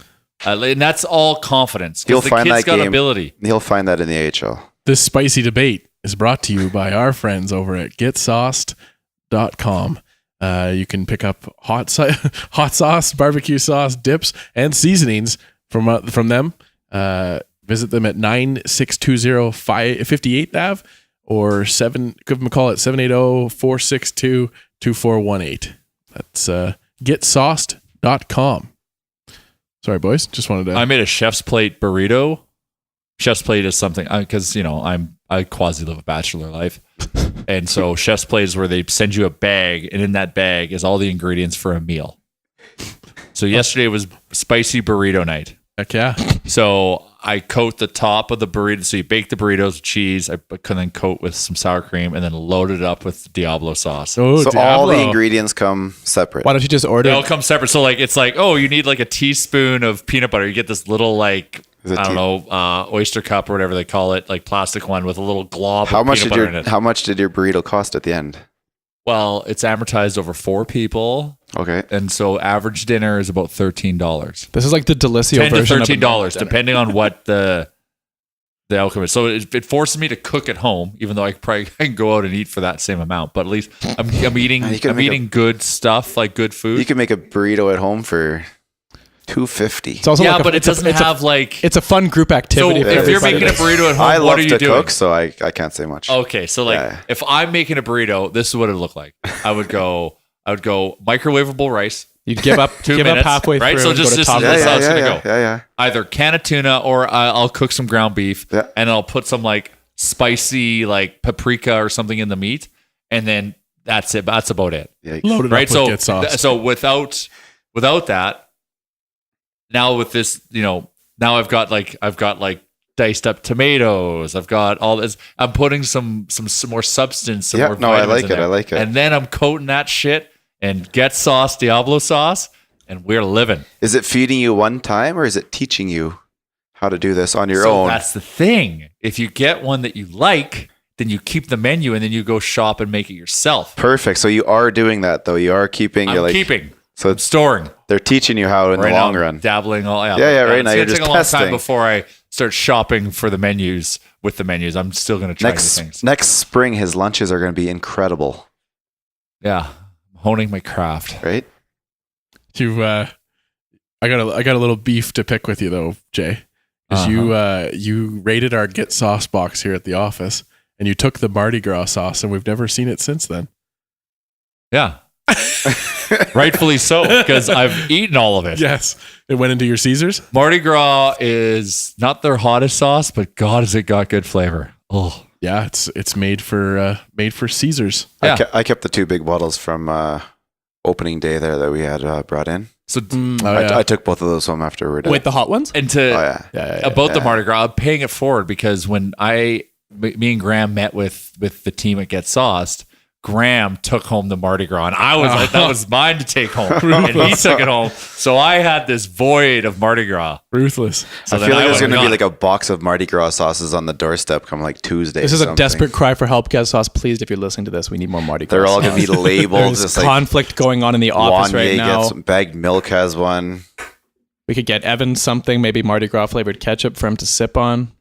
And that's all confidence. He'll Because the find kid's that got game. ability. He'll find that in the AHL. This spicy debate is brought to you by our friends over at getsauced.com. You can pick up hot sauce, barbecue sauce, dips, and seasonings from them. Visit them at 9620 58th Ave or give them a call at 780-462-2418. That's getsauced.com. Sorry, boys. Just wanted to. I made a chef's plate burrito. Chef's plate is something because I quasi live a bachelor life, and so chef's plate is where they send you a bag, and in that bag is all the ingredients for a meal. So yesterday was spicy burrito night. Heck yeah. So I coat the top of the burrito. So you bake the burritos with cheese. I can then coat with some sour cream and then load it up with Diablo sauce. Oh, So Diablo. all the ingredients come separate. Why don't you just order? They all come separate. So it's like, oh, you need like a teaspoon of peanut butter. You get this little oyster cup or whatever they call it, like plastic one with a little glob of peanut butter in it. How much did your burrito cost at the end? Well, it's amortized over 4 people. Okay. And so average dinner is about $13. This is like the Delisio $10 to version of a $13, dinner. depending on what the outcome is. So it forces me to cook at home, even though I can go out and eat for that same amount. But at least I'm eating good stuff, like good food. You can make a burrito at home for $2.50. It's also but it doesn't have like. It's a fun group activity. So for if you're everybody. making a burrito at home, I what love are you to doing? cook, so I can't say much. Okay, so if I'm making a burrito, this is what it would look like. I would go microwavable rice. You'd give up 2 give minutes, up halfway right? through. So and go just to top that's how it's yeah, gonna go. yeah. Either can of tuna or I'll cook some ground beef, Yeah. and I'll put some like spicy like paprika or something in the meat, and then that's it. That's about it. Yeah. Load it Right. up with Get Sauced. So without that, now with this, now I've got like diced up tomatoes. I've got all this. I'm putting some more substance. Some more I vitamins like in it. there. I like it. And then I'm coating that shit and Get Sauce, Diablo sauce, and we're living. Is it feeding you one time, or is it teaching you how to do this on your So own? that's the thing. If you get one that you like, then you keep the menu and then you go shop and make it yourself. Perfect. So you are doing that, though. You are keeping. I'm keeping. So I'm storing. they're teaching you how in the Right long now, run. dabbling all. Yeah, right It's now gonna you're take just a long testing. time before I start shopping for the menus with the menus. I'm still going to try new things. Next spring, his lunches are going to be incredible. Yeah, I'm honing my craft. Right? I got a little beef to pick with you though, Jay. Because you rated our Get Sauce box here at the office, and you took the Mardi Gras sauce, and we've never seen it since then. Yeah. Rightfully so, because I've eaten all of it. Yes, it went into your Caesars. Mardi Gras is not their hottest sauce, but God, has it got good flavor. Oh, Yeah, it's made for Caesars. yeah. I kept the 2 big bottles from opening day there that we had brought in. So I took both of those home after we were done. Wait, the hot ones? and to Oh, yeah. about the Mardi Gras, I'm paying it forward because when me and Graham met with the team at Get Sauced, Graham took home the Mardi Gras, and I was like, that was mine to take home, and he took it home. So I had this void of Mardi Gras. Ruthless. So I then feel like there's went going to be and like a box of Mardi Gras sauces on the doorstep come like Tuesday. This or is a something. desperate cry for help, Get Sauce. Please, if you're listening to this, we need more Mardi Gras. They're all going to be labeled. There's Just like conflict going on in the office right Wanye now. gets Bagged Milk has one. We could get Evan something, maybe Mardi Gras flavored ketchup for him to sip on.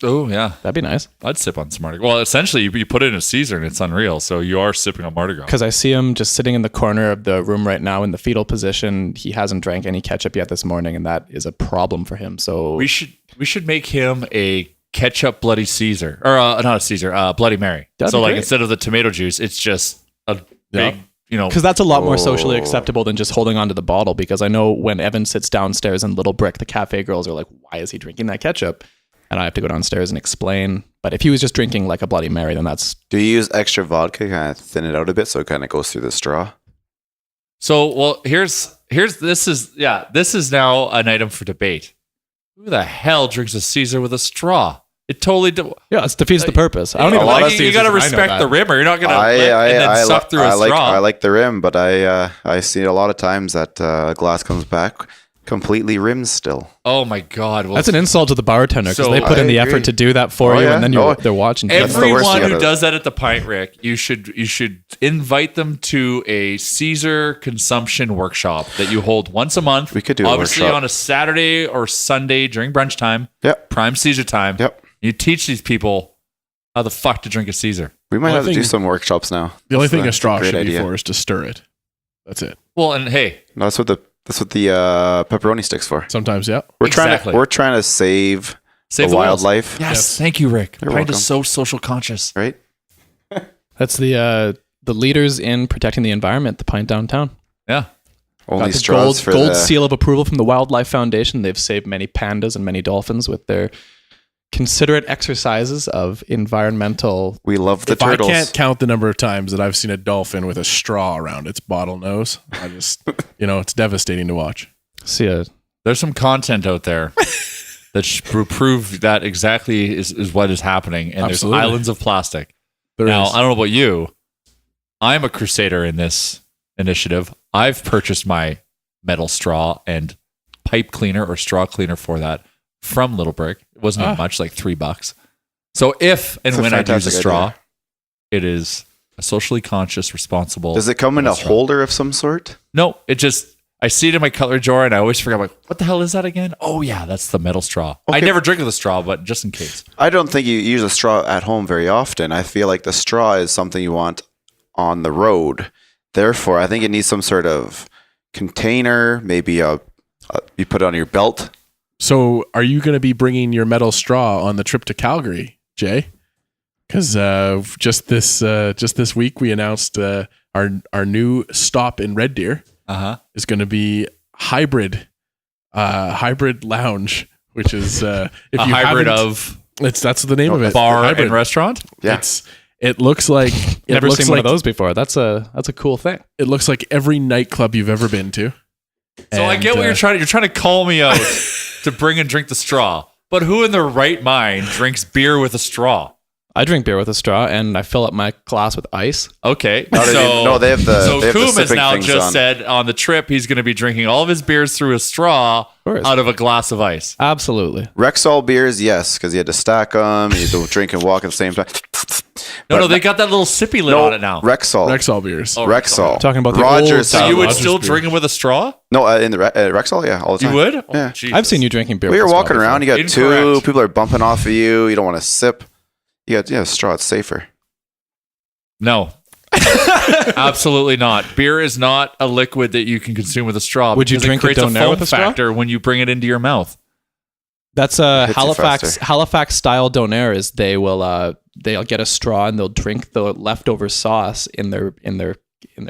Oh yeah, That'd be nice. I'd sip on some Mardi Gras. Well, essentially, you put it in a Caesar, and it's unreal. So you are sipping on Mardi Gras. Because I see him just sitting in the corner of the room right now in the fetal position. He hasn't drank any ketchup yet this morning, and that is a problem for him. So We should make him a ketchup Bloody Caesar, or not a Caesar, Bloody Mary. That'd So be like great. instead of the tomato juice, it's just a big, because that's a lot more socially Oh. acceptable than just holding onto the bottle. Because I know when Evan sits downstairs in Little Brick, the cafe girls are like, "Why is he drinking that ketchup?" And I have to go downstairs and explain. But if he was just drinking like a Bloody Mary, then that's Do you use extra vodka, kind of thin it out a bit so it kind of goes through the straw? So, well, this is now an item for debate. Who the hell drinks a Caesar with a straw? It totally Yeah, it defeats the purpose. I don't even like you got to respect the rim, or you're not going to suck through a straw. I like the rim, but I see it a lot of times that glass comes back completely rimmed still. Oh my God! Well, that's an insult to the bartender because they put in the effort to do that for you, and then they're watching. Everyone who does that at the Pint, Rick, you should invite them to a Caesar consumption workshop that you hold once a month. We could do obviously a workshop on a Saturday or Sunday during brunch time. Yep. Prime Caesar time. Yep. You teach these people how the fuck to drink a Caesar. We might have to do some workshops now. The only thing a straw should be for is to stir it. That's it. Well, and hey, that's what the pepperoni sticks for. Sometimes, yeah. We're trying to save the wildlife. Yes, thank you, Rick. You're Pint welcome. is so social conscious, right? That's the leaders in protecting the environment. The Pint downtown. Yeah. Only Got the straws for gold the seal of approval from the Wildlife Foundation. They've saved many pandas and many dolphins with their considerate exercises of environmental. We love the If turtles. I can't count the number of times that I've seen a dolphin with a straw around its bottle nose, I just, it's devastating to watch. There's some content out there that prove that exactly is what is happening, and Absolutely. there's islands of plastic. There now, is. I don't know about you. I'm a crusader in this initiative. I've purchased my metal straw and pipe cleaner or straw cleaner for that from Little Brick. It wasn't even much, like $3. So if and when I use a straw, idea. it is a socially conscious, responsible. Does it come in a straw. holder of some sort? No, it just, I see it in my cutlery drawer and I always forget, like, what the hell is that again? Oh yeah, that's the metal straw. I Okay. never drink with a straw, but just in case. I don't think you use a straw at home very often. I feel like the straw is something you want on the road. Therefore, I think it needs some sort of container, maybe you put it on your belt. So, are you going to be bringing your metal straw on the trip to Calgary, Jay? Because just this week we announced our new stop in Red Deer is going to be hybrid lounge, which is if you hybrid of that's the name of it. Bar Hybrid. and restaurant. Yeah. It looks like Never seen one of those before. That's a cool thing. It looks like every nightclub you've ever been to. So I get what you're trying to call me out to bring and drink the straw. But who in their right mind drinks beer with a straw? I drink beer with a straw, and I fill up my glass with ice. Okay. They have the Koom has sipping now things just on. said on the trip he's going to be drinking all of his beers through a straw course. out of a glass of ice. Absolutely. Rexall beers, yes, because you had to stack them, you had to drink and walk at the same time. No, they got that little sippy lid on it now. Rexall beers. Oh, Rexall. Talking about the Rogers. old So style. you would Rogers still beer. drink them with a straw? No, in the Rexall, yeah, all the You time. would? Yeah. Oh, Jesus. I've seen you drinking beer. Well, with you're a straw walking around, you before. got two Incorrect. people are bumping off of you, you don't want to sip. You got straw, it's safer. No. Absolutely not. Beer is not a liquid that you can consume with a straw. Would you because drink it creates a a donair foam with a straw? factor when you bring it into your mouth? That's Hits you faster. Halifax style donair is they'll get a straw and they'll drink the leftover sauce in their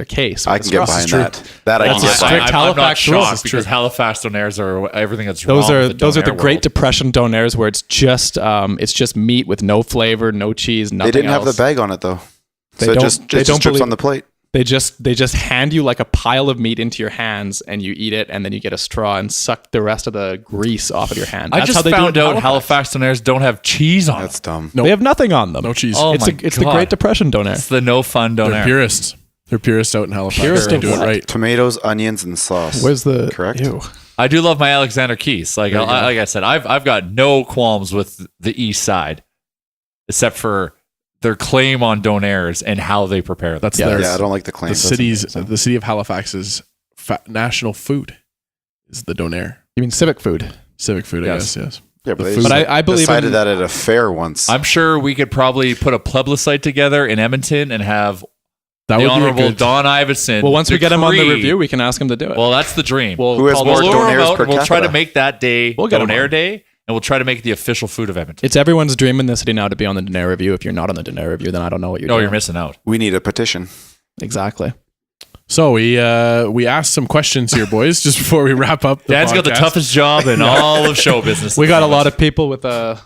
case. I with can a get straw. behind that. That I That's can a get strict behind. I'm not Halifax rule. shocked because Halifax donairs are everything that's Those wrong are with those are the donair Great world. Depression donairs where it's just meat with no flavor, no cheese, nothing. They didn't have else. the bag on it though. They So it don't- just they don't drips believe- on the plate. They just hand you like a pile of meat into your hands and you eat it and then you get a straw and suck the rest of the grease off of your hand. I That's just how they do found it in out Halifax donairs don't have cheese on That's them. dumb. They have nothing on them. No cheese. Oh it's my it's the God. Great Depression donair. It's the no fun They're donair. purists. They're purists out in Halifax. Purist They of do it what? right. Tomatoes, onions, and sauce. Where's the Correct. Ew. I do love my Alexander Keys. Like There you go. like I said, I've got no qualms with the East Side, except for their claim on donairs and how they prepare them. That's Yeah, their Yeah, I don't like the claim. the city of Halifax's national food is the donair. You mean civic food? Civic food, I Yes. guess. Yes. Yeah, but the they food- But I believe decided in, that at a fair once. I'm sure we could probably put a plebiscite together in Edmonton and have That the would be a Honorable good. Don Iveson. well, once we get him on the decree- review, we can ask him to do it. Well, that's the dream. Who has call more this- We'll lure him donairs out per and we'll try to capita? make that day We'll get him donair on. day, and we'll try to make it the official food of Edmonton. It's everyone's dream in the city now to be on the Donair review. If you're not on the Donair review, then I don't know what you're No, doing. you're missing out. We need a petition. Exactly. So we asked some questions here, boys, just before we wrap up. Dan's got the toughest job in all of show business. We got a lot of people with a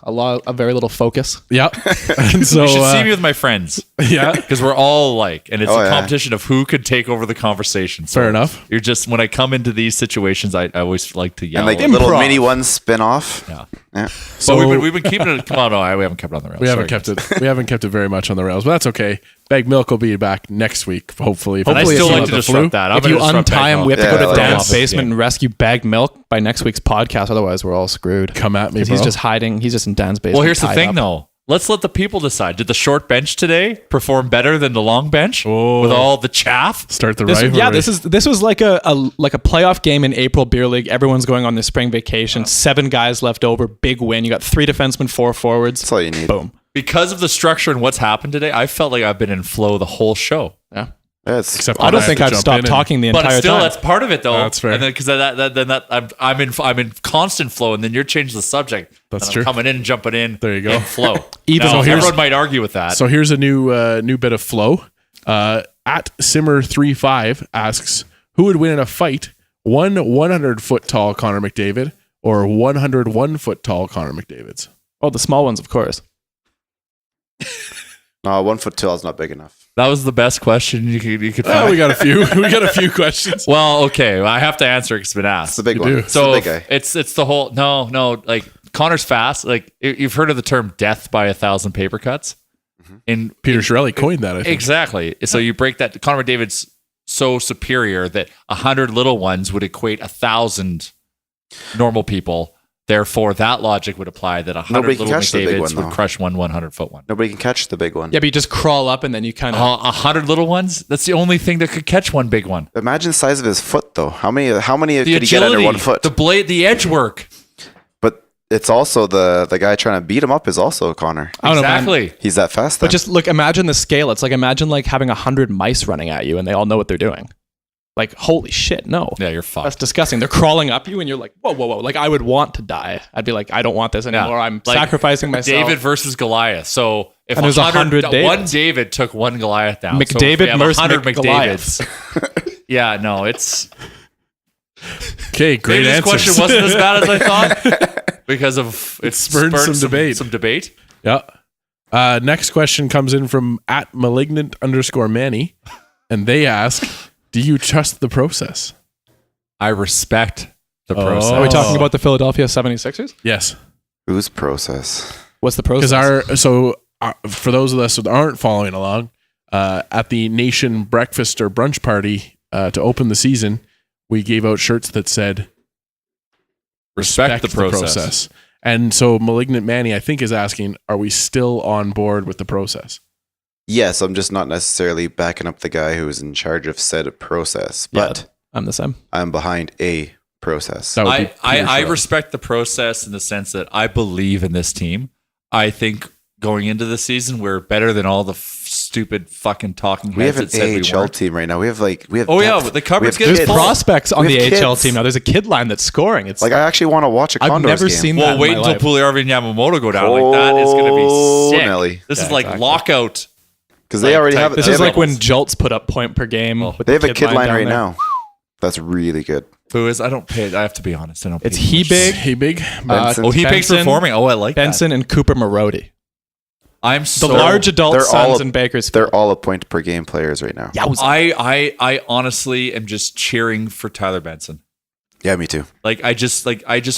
very little focus. Yep. And so you should see me with my friends. Yeah, because we're all alike, and it's Oh, a yeah. competition of who could take over the conversation. So fair enough. You're just when I come into these situations, I always like to yell. And like Improv. little mini ones spin off. Yeah. Yeah. So But we've been keeping it. Come on, no, we haven't kept it on the rails. we haven't Sorry, kept it. We haven't kept it very much on the rails, but that's okay. Baggedmilk will be back next week, hopefully. And I Hopefully still if like you to the disrupt flu. that. I'm If gonna you disrupt untie him, Baggedmilk. we have to Yeah, go to I like Dan's that. basement and rescue bagged milk by next week's podcast. Otherwise, we're all screwed. Come at me, 'Cause bro. he's just hiding. He's just in Dan's basement. Well, here's the tied thing, up. though. Let's let the people decide. Did the short bench today perform better than the long bench with all the chaff? Start the This, rivalry. yeah, this was like a playoff game in April beer league. Everyone's going on their spring vacation. 7 guys left over. Big win. You got 3 defensemen, 4 forwards. That's all you need. Boom. Because of the structure and what's happened today, I felt like I've been in flow the whole show. Yeah. Yeah, it's, Except I don't have think to I've jump in stopped and- talking the But entire still, time. that's part of it, though. That's fair. And then because I'm in constant flow, and then you're changing the subject. That's and true. I'm coming in and jumping in. There you go. in flow. Even Now, so here's- everyone might argue with that. So here's a new bit of flow. At Simmer35 asks, who would win in a fight? 100-foot tall Connor McDavid or 101-foot tall Connor McDavid's? Oh, the small ones, of course. no, 1 foot tall is not big enough. That was the best question you could Oh, find. we got a few. We got a few questions. Well, okay, I have to answer it 'cause it's been asked. It's the big You one. do. It's So the big guy. it's the whole no like Connor's fast. Like you've heard of the term "death by 1,000 paper cuts." In Peter Chiarelli coined that, I think. exactly. So you break that. Connor McDavid's so superior that 100 little ones would equate 1,000 normal people. Therefore, that logic would apply that 100 Nobody can little catch the big McDavids one, would though. crush one 100-foot one. Nobody can catch the big one. Yeah, but you just crawl up and then you kind of. 100 little ones. That's the only thing that could catch one big one. Imagine the size of his foot, though. How many The could he get agility, under 1 foot? the blade, the edge work. But it's also the guy trying to beat him up is also Connor. I don't know, man. Exactly. He's that fast. Then. But just look, imagine the scale. It's like imagine like having 100 mice running at you and they all know what they're doing. Like, holy shit, no. Yeah, you're fucked. That's disgusting. They're crawling up you and you're like, whoa, whoa, whoa. Like, I would want to die. I'd be like, I don't want this anymore. I'm Like, sacrificing myself. David versus Goliath. So if And there's 100 100 one Davids. David took one Goliath down. McDavid so if we have versus 100 Goliath. McDavids. Yeah, no, it's Okay, great maybe this answers. question wasn't as bad as I thought because of it spurred some debate. Some debate. Yeah. Next question comes in from at @malignant_Manny, and they ask, do you trust the process? I respect the Oh. process. Are we talking about the Philadelphia 76ers? Yes. Whose process? What's the process? Because for those of us that aren't following along, at the Nation breakfast or brunch party to open the season, we gave out shirts that said respect the process. And so Malignant Manny, I think, is asking, are we still on board with the process? Yes, I'm just not necessarily backing up the guy who is in charge of said process, but I'm the same. I'm behind a process. That would be I Peter Chiarelli. respect the process in the sense that I believe in this team. I think going into the season, we're better than all the stupid fucking talking We heads have an that said we AHL weren't. team right now. We have Oh, yeah, depth. the cupboard's We have getting There's full. prospects on We the have AHL kids. team now. There's a kid line that's scoring. It's Like I actually want to watch a I've Condors never game. seen that Well, in wait my until life. Puliarvi and Yamamoto go down. Like that is going to Oh, be sick. Nelly. This Yeah, is like exactly. lockout. because they Like, already type- have. This they is have like a, when Jolts put up point per game. Oh. with they the have a kid line down right there. now. That's really good. Who is? I don't pay. I have to be honest. I don't. It's pay much. Hebig, Hey, big. Benson. Oh, Hebig's Benson, performing. Oh, I like Benson, and Cooper Marody. that. I'm The so large adult they're all Sons a- and Bakers. They're all a point per game players right now. Yowza. I honestly am just cheering for Tyler Benson. Yeah, me too. Like I just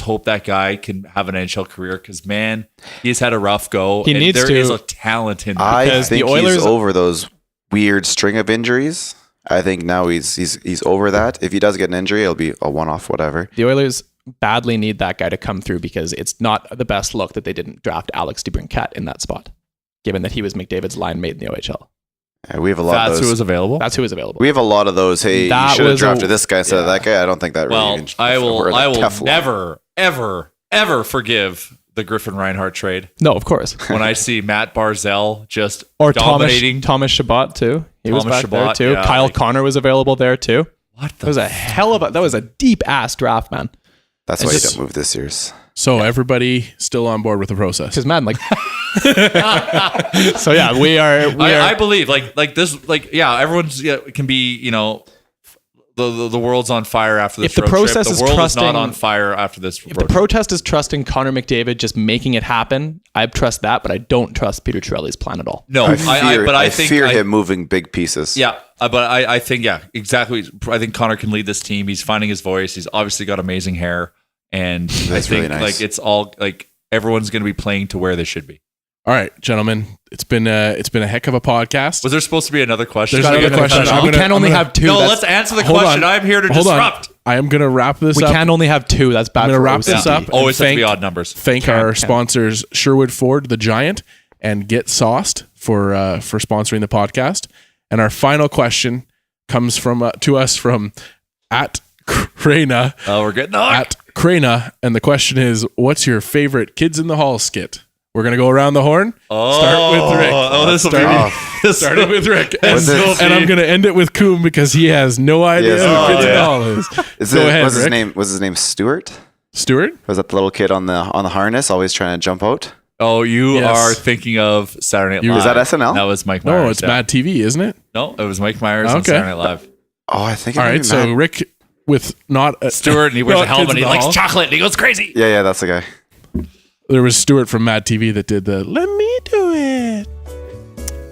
hope that guy can have an NHL career because man, he's had a rough go. He and needs there to. is a talent in him. I Because the think Oilers- he's over those weird string of injuries. I think now he's over that. If he does get an injury, it'll be a one-off, whatever. The Oilers badly need that guy to come through because it's not the best look that they didn't draft Alex DeBrincat in that spot, given that he was McDavid's line mate in the OHL. Yeah, we have a lot That's of who those. was available. That's who was available. We have a lot of those. Hey, That you should have was drafted a- this guy instead of yeah. that guy. I don't think that really. Well, even- I will we're like Teflon. never, ever forgive the Griffin Reinhart trade No, of course. when I see Matt Barzell just Or dominating. Thomas Chabot too. He was Thomas back there Chabot, too. yeah, Kyle like- Connor was available there too. What That was a hell of a. That was a deep ass draft, man. That's I why just- you don't move this year's. So everybody still on board with the process. Because man, like. So yeah, we are. I believe like this, like, yeah, everyone's can be, the world's on fire after this If the road process trip. is The world is trusting- not on fire after this If road the protest is trusting Connor McDavid just making it happen, I trust that, but I don't trust Peter Chiarelli's plan at all. No, I fear him moving big pieces. Yeah, but I think, exactly. I think Connor can lead this team. He's finding his voice. He's obviously got amazing hair. And I think really nice. like it's all like everyone's going to be playing to where they should be. All right, gentlemen, it's been a heck of a podcast. Was there supposed to be another question? There's another question. We can only have two. No, That's- let's answer the Hold question. on. I'm here to Hold on. disrupt. I am going to wrap this We up. can only have two. That's bad. I'm going to for wrap OC. this up. Always and have to be odd numbers. Thank our sponsors, Sherwood Ford, the Giant, and Get Sauced for sponsoring the podcast. And our final question comes from to us from at Krana. Oh, we're getting on. At Krana, and the question is, what's your favorite Kids in the Hall skit? We're going to go around the horn. Start with Rick. this will be Started with Rick. this? And I'm going to end it with Koom because he has no idea Yes. who Kids in the yeah. Hall is. Go ahead, was his Rick. name? Was his name Stuart? Stuart? Was that the little kid on the harness, always trying to jump out? Oh, you Yes. are thinking of Saturday Night You- Live. Is that SNL? That was Mike Myers. No, it's yeah. Mad TV, isn't it? No, it was Mike Myers on Okay. Saturday Night Live. Oh, I think. All right, so Rick with not a, Stuart, and he wears not a helmet, Kids and in he the likes Hall. chocolate, and he goes crazy. Yeah, that's the guy. There was Stuart from Mad TV that did the "Let me do it."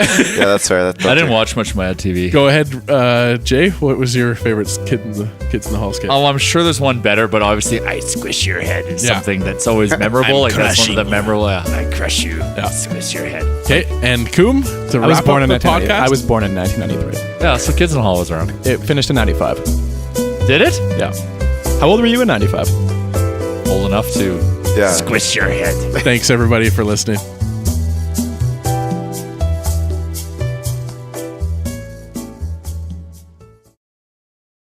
Yeah, that's fair. I didn't watch much Mad TV. Go ahead, Jay. What was your favorite Kids in the Hall skit? Oh, I'm sure there's one better, but obviously, I squish your head is Yeah. something that's always memorable. Like that's one of the memorable. I crush you. Yeah. Squish your head. Okay, and Koom to I was wrap born in up the 1990. podcast. I was born in 1993. Yeah, so Kids in the Hall was around. It finished in 95. Did it? Yeah. How old were you in 95? Old enough to Yeah. squish your head. Thanks everybody for listening.